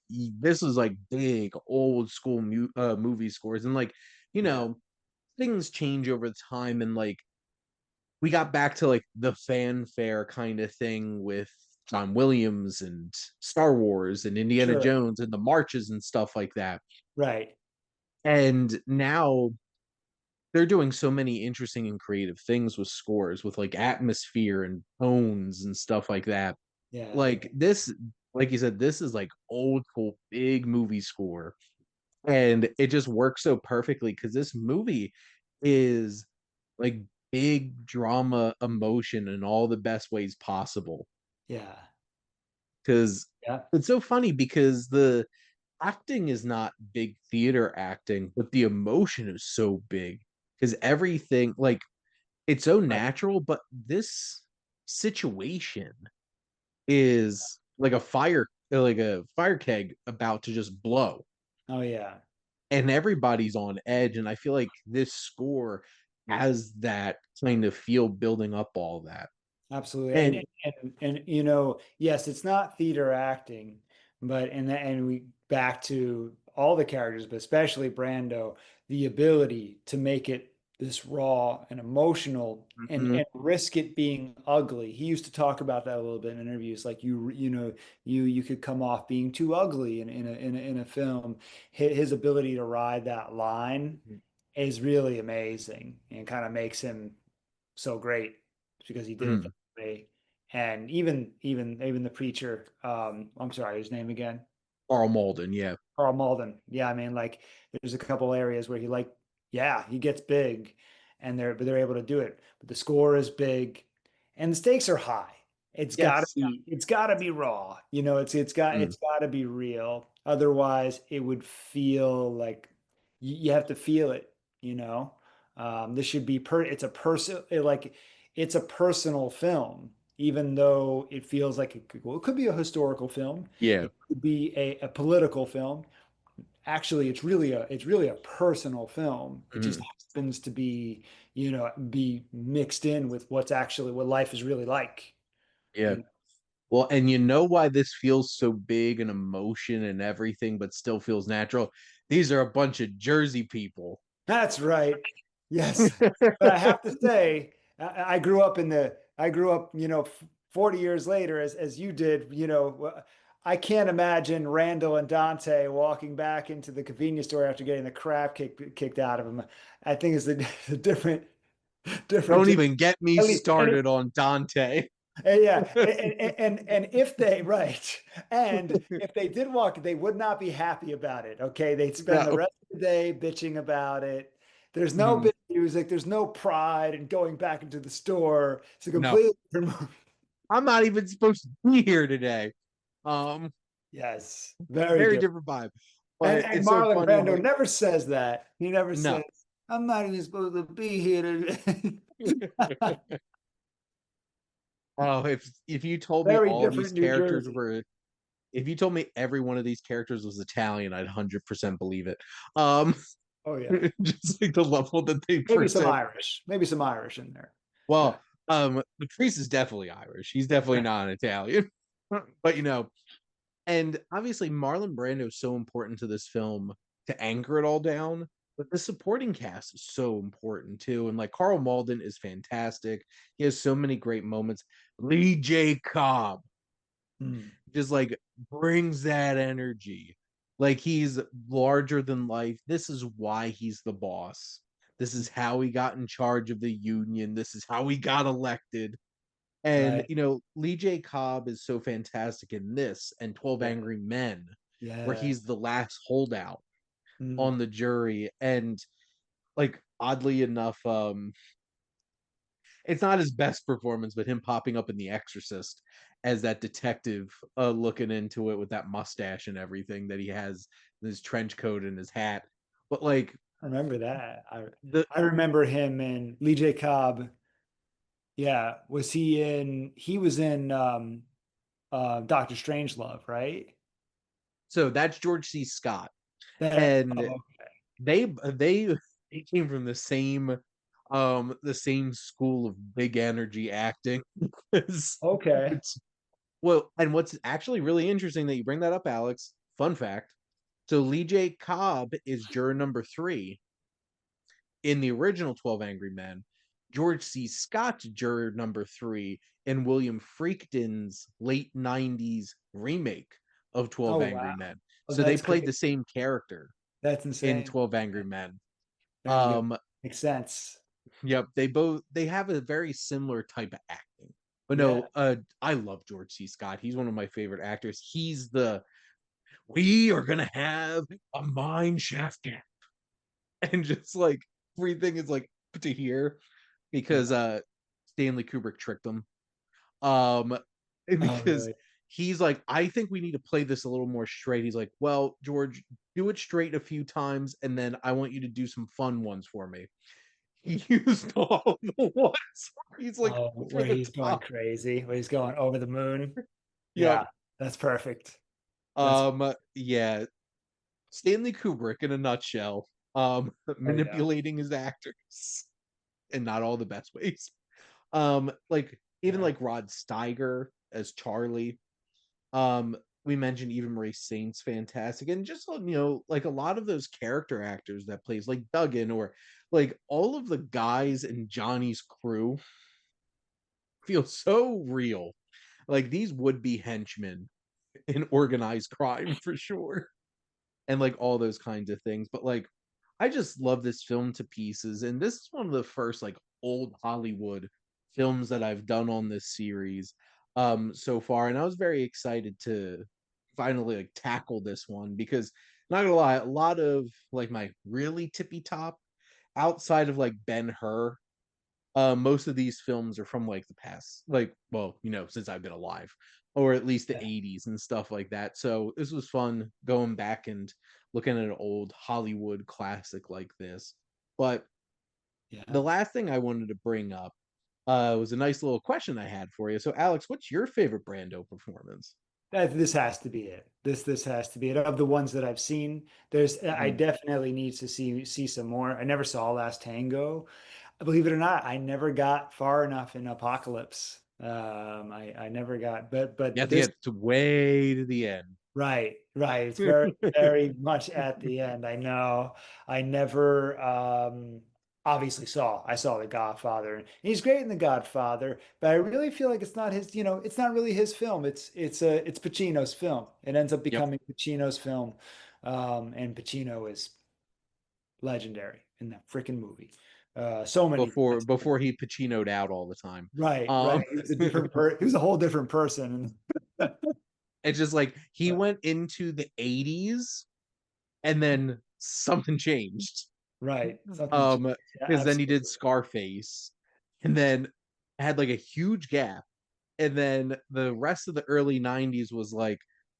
this is like big old school movie scores and like you Yeah, know things change over time and like we got back to like the fanfare kind of thing with John Williams and Star Wars and Indiana sure. Jones and the marches and stuff like that. Right. And now they're doing so many interesting and creative things with scores with like atmosphere and tones and stuff like that. Yeah. Like this, like you said, this is like old school big movie score. And it just works so perfectly because this movie is like big drama emotion in all the best ways possible. Yeah. Because Yeah. it's so funny because the acting is not big theater acting, but the emotion is so big because everything like it's so Right. natural, but this situation is like a fire keg about to just blow Oh yeah. and everybody's on edge and I feel like this score has that kind of feel building up all that. Absolutely. And And you know, yes, it's not theater acting, but and we back to all the characters, but especially Brando, the ability to make it this raw and emotional mhm, and risk it being ugly. He used to talk about that a little bit in interviews, like you know, you could come off being too ugly in a film. His ability to ride that line is really amazing and kind of makes him so great because he did it mhm. that way. And even the preacher, I'm sorry, his name again, Carl Malden, yeah. Carl Malden. Yeah, I mean, like there's a couple areas where yeah, he gets big, and they're able to do it. But the score is big, and the stakes are high. Yes. It's gotta be raw. You know, Mm, it's gotta be real. Otherwise, it would feel like you have to feel it. You know, this should be it's a person like it's a personal film. Even though it feels like it could be a historical film, yeah. it could be a political film. Actually, it's really a personal film. It just Mhm, happens to be, you know, be mixed in with what's actually what life is really like. yeah. You know? Well, and you know why this feels so big and emotion and everything, but still feels natural? These are a bunch of Jersey people. That's right. Yes. But I have to say, I grew up, you know, 40 years later as you did, you know, I can't imagine Randall and Dante walking back into the convenience store after getting the crap kicked out of them. I think it's a different, Don't even get me at least, started on Dante. yeah, and if they right, and if they did walk, they would not be happy about it. Okay, they'd spend the No. rest of the day bitching about it. There's no Mhm. big music. There's no pride in going back into the store. It's a No. completely different movie. I'm not even supposed to be here today. Um, Yes, very very different. different vibe. But And it's so Marlon funny, Brando like, never says that. He never no. says, "I'm not even supposed to be here today." Oh, if you told me Very all these different New characters Jersey. were if you told me every one of these characters was Italian, I'd 100% believe it. Oh yeah, Just like the level that they maybe some present. Irish, maybe some Irish in there. Well, But the priest is definitely Irish. He's definitely not an Italian. But and obviously Marlon Brando is so important to this film to anchor it all down. But the supporting cast is so important too. And like Carl Malden is fantastic. He has so many great moments. Lee J. Cobb mm, just like brings that energy. Like he's larger than life. This is why he's the boss. This is how he got in charge of the union. This is how he got elected. And right. Lee J. Cobb is so fantastic in this and 12 Yeah. Angry Men, where Yeah. he's the last holdout Mm, on the jury. And like oddly enough, it's not his best performance, but him popping up in The Exorcist as that detective, looking into it with that mustache and everything that he has, his trench coat and his hat. But like I remember that. I the I remember him and Lee J. Cobb. Yeah, was he in? He was in Doctor Strangelove, right? so that's George C. Scott, That. and Oh, they came from the same school of big energy acting. it's, okay. it's well, and what's actually really interesting that you bring that up, Alex. Fun fact: so Lee J. Cobb is juror number 3 in the original 12 Angry Men. George C. Scott's juror number 3 in William Friedkin's late 90s remake of 12 Oh Angry wow. Men. Oh, So they that's played the great. same character That's in insane. 12 Angry Men. There you go. Um, Makes sense. yep, they have a very similar type of acting. But Yeah. no, I love George C. Scott. He's one of my favorite actors. He's the we are gonna have a mine shaft gap. And just like everything is like put to here because Yeah. Stanley Kubrick tricked them. Um Oh, because really? he's like, I think we need to play this a little more straight. He's like, well, George, do it straight a few times, and then I want you to do some fun ones for me. He used all the ones where he's like Oh, over where the he's going top. crazy, where he's going over the moon. Yep. Yeah, that's perfect. That's Yeah. Stanley Kubrick in a nutshell. there you go. Manipulating his actors in not all the best ways. Like even Yeah. like Rod Steiger as Charlie. Um, we mentioned Eva Marie Saint's fantastic, and just like a lot of those character actors that plays like Duggan or like all of the guys in Johnny's crew feel so real. Like these would be henchmen in organized crime for sure, and like all those kinds of things. But like, I just love this film to pieces, and this is one of the first like old Hollywood films that I've done on this series so far, and I was very excited to finally like tackle this one because not gonna lie, a lot of like my really tippy top outside of like Ben-Hur, most of these films are from like the past, like, well, since I've been alive, or at least the Yeah. 80s and stuff like that. So this was fun going back and looking at an old Hollywood classic like this. But Yeah. the last thing I wanted to bring up was a nice little question I had for you. So, Alex, what's your favorite Brando performance? This has to be it. This has to be it. Of the ones that I've seen, I Mhm. definitely need to see some more. I never saw Last Tango. Believe it or not, I never got far enough in Apocalypse. I never got, You but have to this. get to way to the end. Right, right. It's very, very much at the end. I know. I never obviously I saw The Godfather. And he's great in The Godfather, but I really feel like it's not his, it's not really his film. It's Pacino's film. It ends up Yep. becoming Pacino's film. And Pacino is legendary in that freaking movie. So many Before times. before he Pacinoed out all the time. Right, right. Um, He was a he was a whole different person. it's just like he went into the 80s and then something changed. Right. Something changed. Um, Yeah, because then he did absolutely. Scarface and then had like a huge gap. And then the rest of the early 90s was like,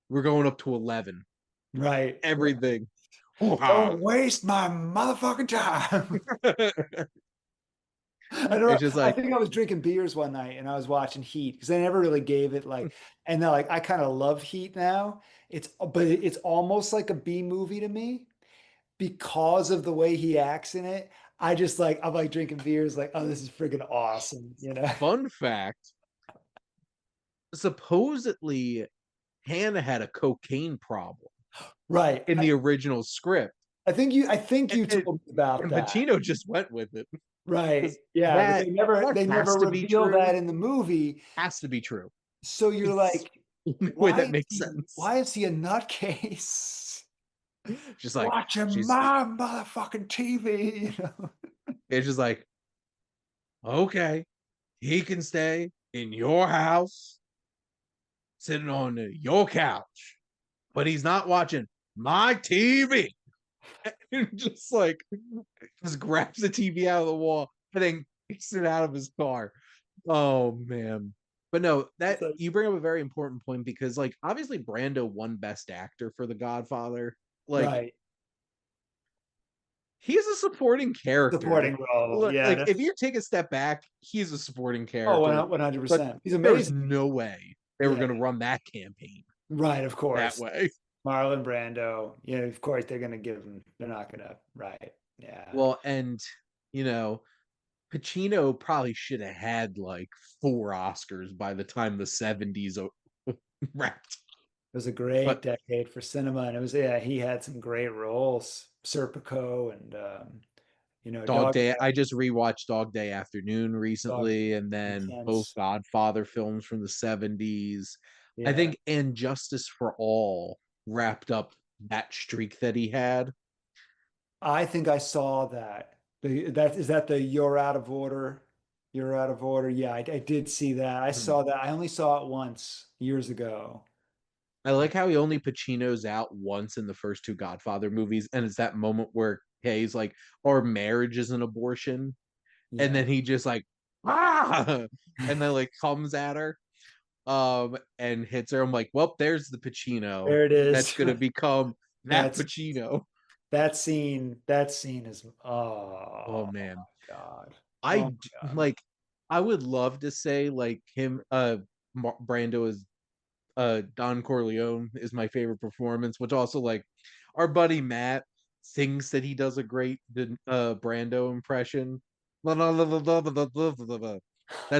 we're going up to 11. Right. Right. Everything. Hoo-ha. Don't waste my motherfucking time. I It's don't just I like think I was drinking beers one night and I was watching Heat because I never really gave it and then I kind of love Heat now. It's almost like a B movie to me because of the way he acts in it. I'm like drinking beers like, oh, this is freaking awesome. fun fact. Supposedly Hannah had a cocaine problem Right. in the original script. I think And, you and, told me about and that. Pacino just went with it. Right. Because Yeah, but that that they has never to be reveal true. that in the movie. Has to be true. So you're It's like, the only way that makes sense. why is he a nutcase? Just like Watching she's my motherfucking TV. it's just like, okay, he can stay in your house, sitting on your couch, but he's not watching my TV. And just like just grabs the TV out of the wall and then Takes it out of his car. Oh man. But no, It's that like, you bring up a very important point because like obviously Brando won Best Actor for The Godfather. Like right. he's a supporting character. Supporting role. Yeah, Like if that's you take a step back, he's a supporting oh, character. But 100%. He's there was amazing. no way they were Yeah, going to run that campaign right, of that course. way. Marlon Brando. Yeah, of course they're gonna give him. They're not gonna. Right. Yeah. Well, and you know, Pacino probably should have had like 4 Oscars by the time the 70s wrapped. It was a great But decade for cinema, and it was yeah. He had some great roles, Serpico and Dog Dog Day, I just rewatched Dog Day Afternoon Dog recently, and then both Intense. Godfather films from the 70s. I Yeah, think And Justice for All wrapped up that streak that he had. I think I saw that. That is that the You're Out of Order. You're Out of Order. Yeah, I did see that. I Mhm. saw that. I only saw it once years ago. I like how he only Pacino's out once in the first 2 Godfather movies, and it's that moment where he's like, "Our marriage is an abortion," and Yeah, then he just like, "Ah!" and then like comes at her, and hits her. I'm like, "Well, there's the Pacino there it that's is. gonna become that That's Pacino." that scene. That scene is Oh oh man, my God. Oh I my God. like. I would love to say like him. Brando is Don Corleone is my favorite performance, which also like our buddy Matt thinks that he does a great Brando impression. That's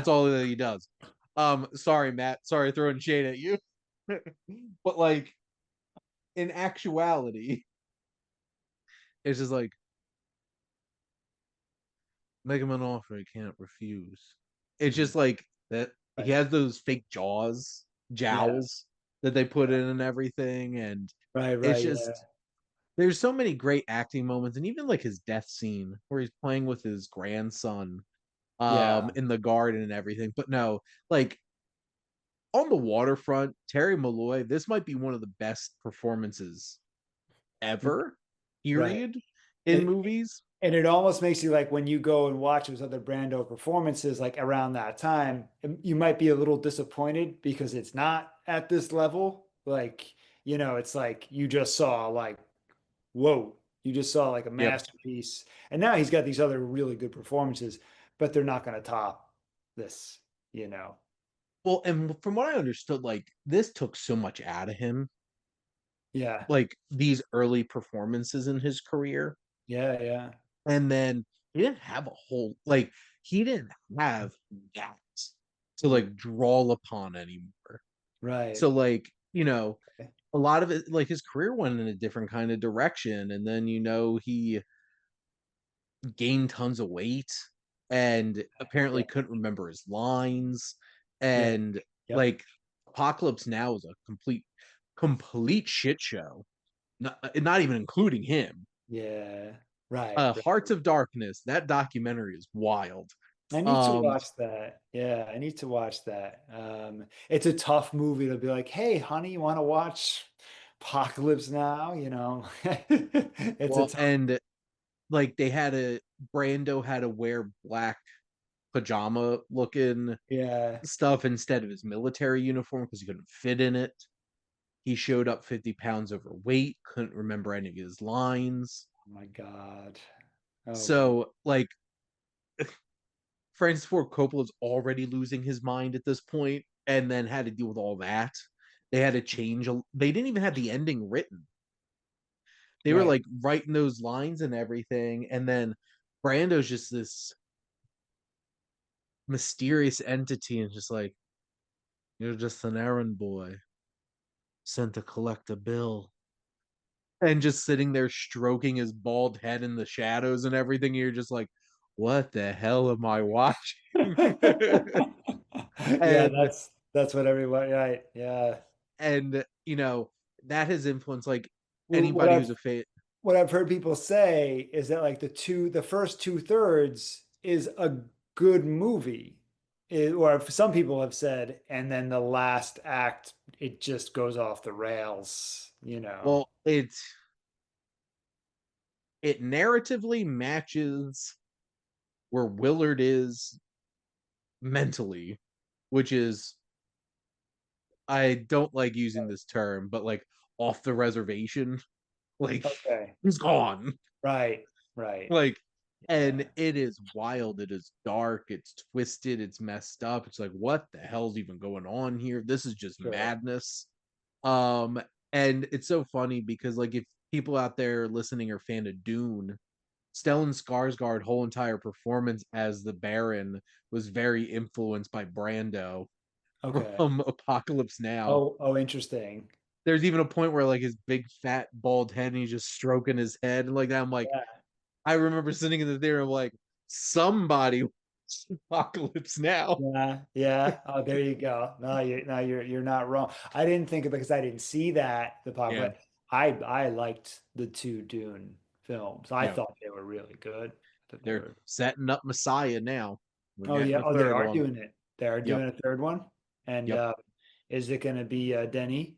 all that he does. Sorry, Matt. Sorry, throwing shade at you. But like in actuality, it's just like make him an offer he can't refuse. It's Mhm. just like that he Right. has those fake Yeah. jowls that they put in and everything, and Right. it's Right. Yeah. just there's so many great acting moments, and even like his death scene where he's playing with his grandson Yeah. in the garden and everything. But no, like on the waterfront, Terry Malloy, this might be one of the best performances ever, Right. period, in And movies. and it almost makes you like when you go and watch those other Brando performances, like around that time, you might be a little disappointed because it's not at this level. Like, it's like you just saw like, whoa, you just saw like a Yep. masterpiece. And now he's got these other really good performances, but they're not going to top this, you know. Well, and from what I understood, like this took so much out of him, Yeah. like these early performances in his career. Yeah. Yeah. And then he didn't have a whole like he didn't have that to like draw upon anymore. Right. So like, a lot of it like his career went in a different kind of direction. And then he gained tons of weight and Yeah. apparently couldn't remember his lines. Yeah. And Yep. like Apocalypse Now is a complete shit show. Not even including him. Yeah. Right. Hearts of Darkness, that documentary is wild. I need to Um, watch that. Yeah, I need to watch that. It's a tough movie to be like, hey, honey, you want to watch Apocalypse Now? It's a well, tough. and like Brando had to wear black pajama looking Yeah. stuff instead of his military uniform because he couldn't fit in it. He showed up 50 pounds overweight, couldn't remember any of his lines. Oh my God. Oh my. So, like, Francis Ford Coppola's already losing his mind at this point, and then had to deal with all that. They had to change. They didn't even have the ending written. They were Right. like writing those lines and everything, and then Brando's just this mysterious entity, and just like you're just an errand boy sent to collect a bill, and just sitting there stroking his bald head in the shadows and everything. You're just like, what the hell am I watching? Yeah, and that's what everyone, right. Yeah. and that has influenced like Well, anybody who's a fan. what I've heard people say is that like the first two-thirds is a good movie. Or some people have said, and then the last act, it just goes off the rails. Well, it narratively matches where Willard is mentally, which is, I don't like using this term, but like off the reservation. Like Okay. he's gone. Right. Right. Like, and Yeah. it is wild, it is dark, it's twisted, it's messed up. It's like, what the hell's even going on here? This is just Sure. madness. Um, and it's so funny because like if people out there listening are fan of Dune, Stellan Skarsgård whole entire performance as the Baron was very influenced by Brando Okay. from Apocalypse Now. Oh, interesting. There's even a point where like his big fat bald head and he's just stroking his head and like that. I'm like, Yeah. I remember sitting in the theater, I'm like, somebody Apocalypse Now. Yeah, yeah. Oh, there you go. No, you're not wrong. I didn't think of it because I didn't see that the part, Yeah, but I liked the two Dune films. I yeah. thought they were really good. I thought they They're were. setting up Messiah now. We're Oh getting yeah. a Oh, they third are one. doing it. They are Yep, doing a third one. And yep. is it going to be Denny?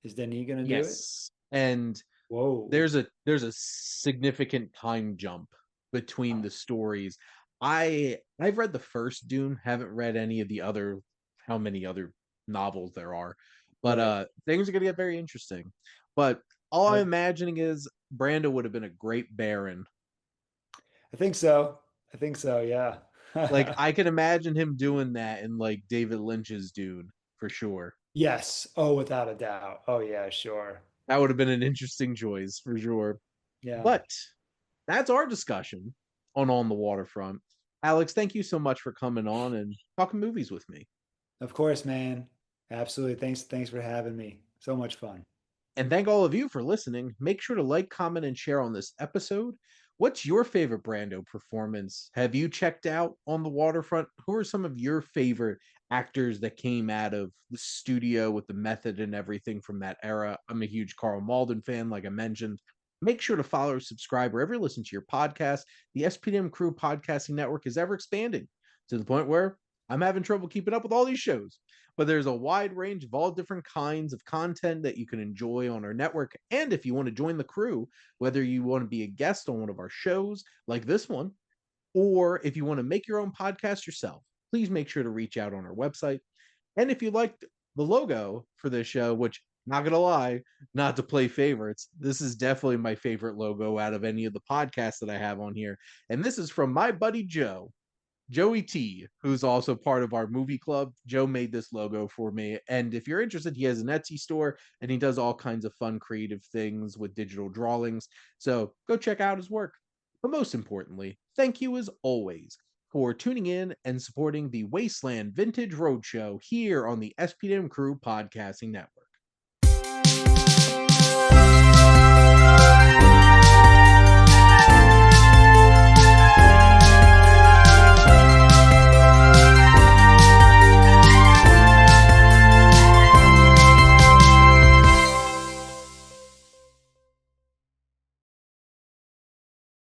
Is Denny going to do it? Yes. And Whoa. there's a significant time jump between the stories. I've read the first Dune, haven't read any of the other, how many other novels there are. But Right. things are gonna get very interesting. But all I'm I, imagining is Brando would have been a great Baron. I think so. I think so. Yeah. Like I can imagine him doing that in like David Lynch's Dune for sure. Yes. Oh, without a doubt. Oh yeah, sure. That would have been an interesting choice for sure. Yeah. But that's our discussion on the Waterfront. Alex, thank you so much for coming on and talking movies with me. Of course, man. Absolutely. Thanks for having me. So much fun. And thank all of you for listening. Make sure to like, comment, and share on this episode. What's your favorite Brando performance? Have you checked out on the Waterfront? Who are some of your favorite actors that came out of the studio with the method and everything from that era? I'm a huge Carl Malden fan, like I mentioned. Make sure to follow or subscribe wherever you listen to your podcast. The SPDM Crew Podcasting Network is ever expanding to the point where I'm having trouble keeping up with all these shows, but there's a wide range of all different kinds of content that you can enjoy on our network. And if you want to join the crew, whether you want to be a guest on one of our shows like this one, or if you want to make your own podcast yourself, please make sure to reach out on our website. And if you liked the logo for this show, which, not gonna lie, not to play favorites, this is definitely my favorite logo out of any of the podcasts that I have on here. And this is from my buddy Joe. Joey T, who's also part of our movie club. Joe made this logo for me. And if you're interested, he has an Etsy store and he does all kinds of fun, creative things with digital drawings. So go check out his work. But most importantly, thank you as always for tuning in and supporting the Wasteland Vintage Roadshow here on the SPDM Crew Podcasting Network.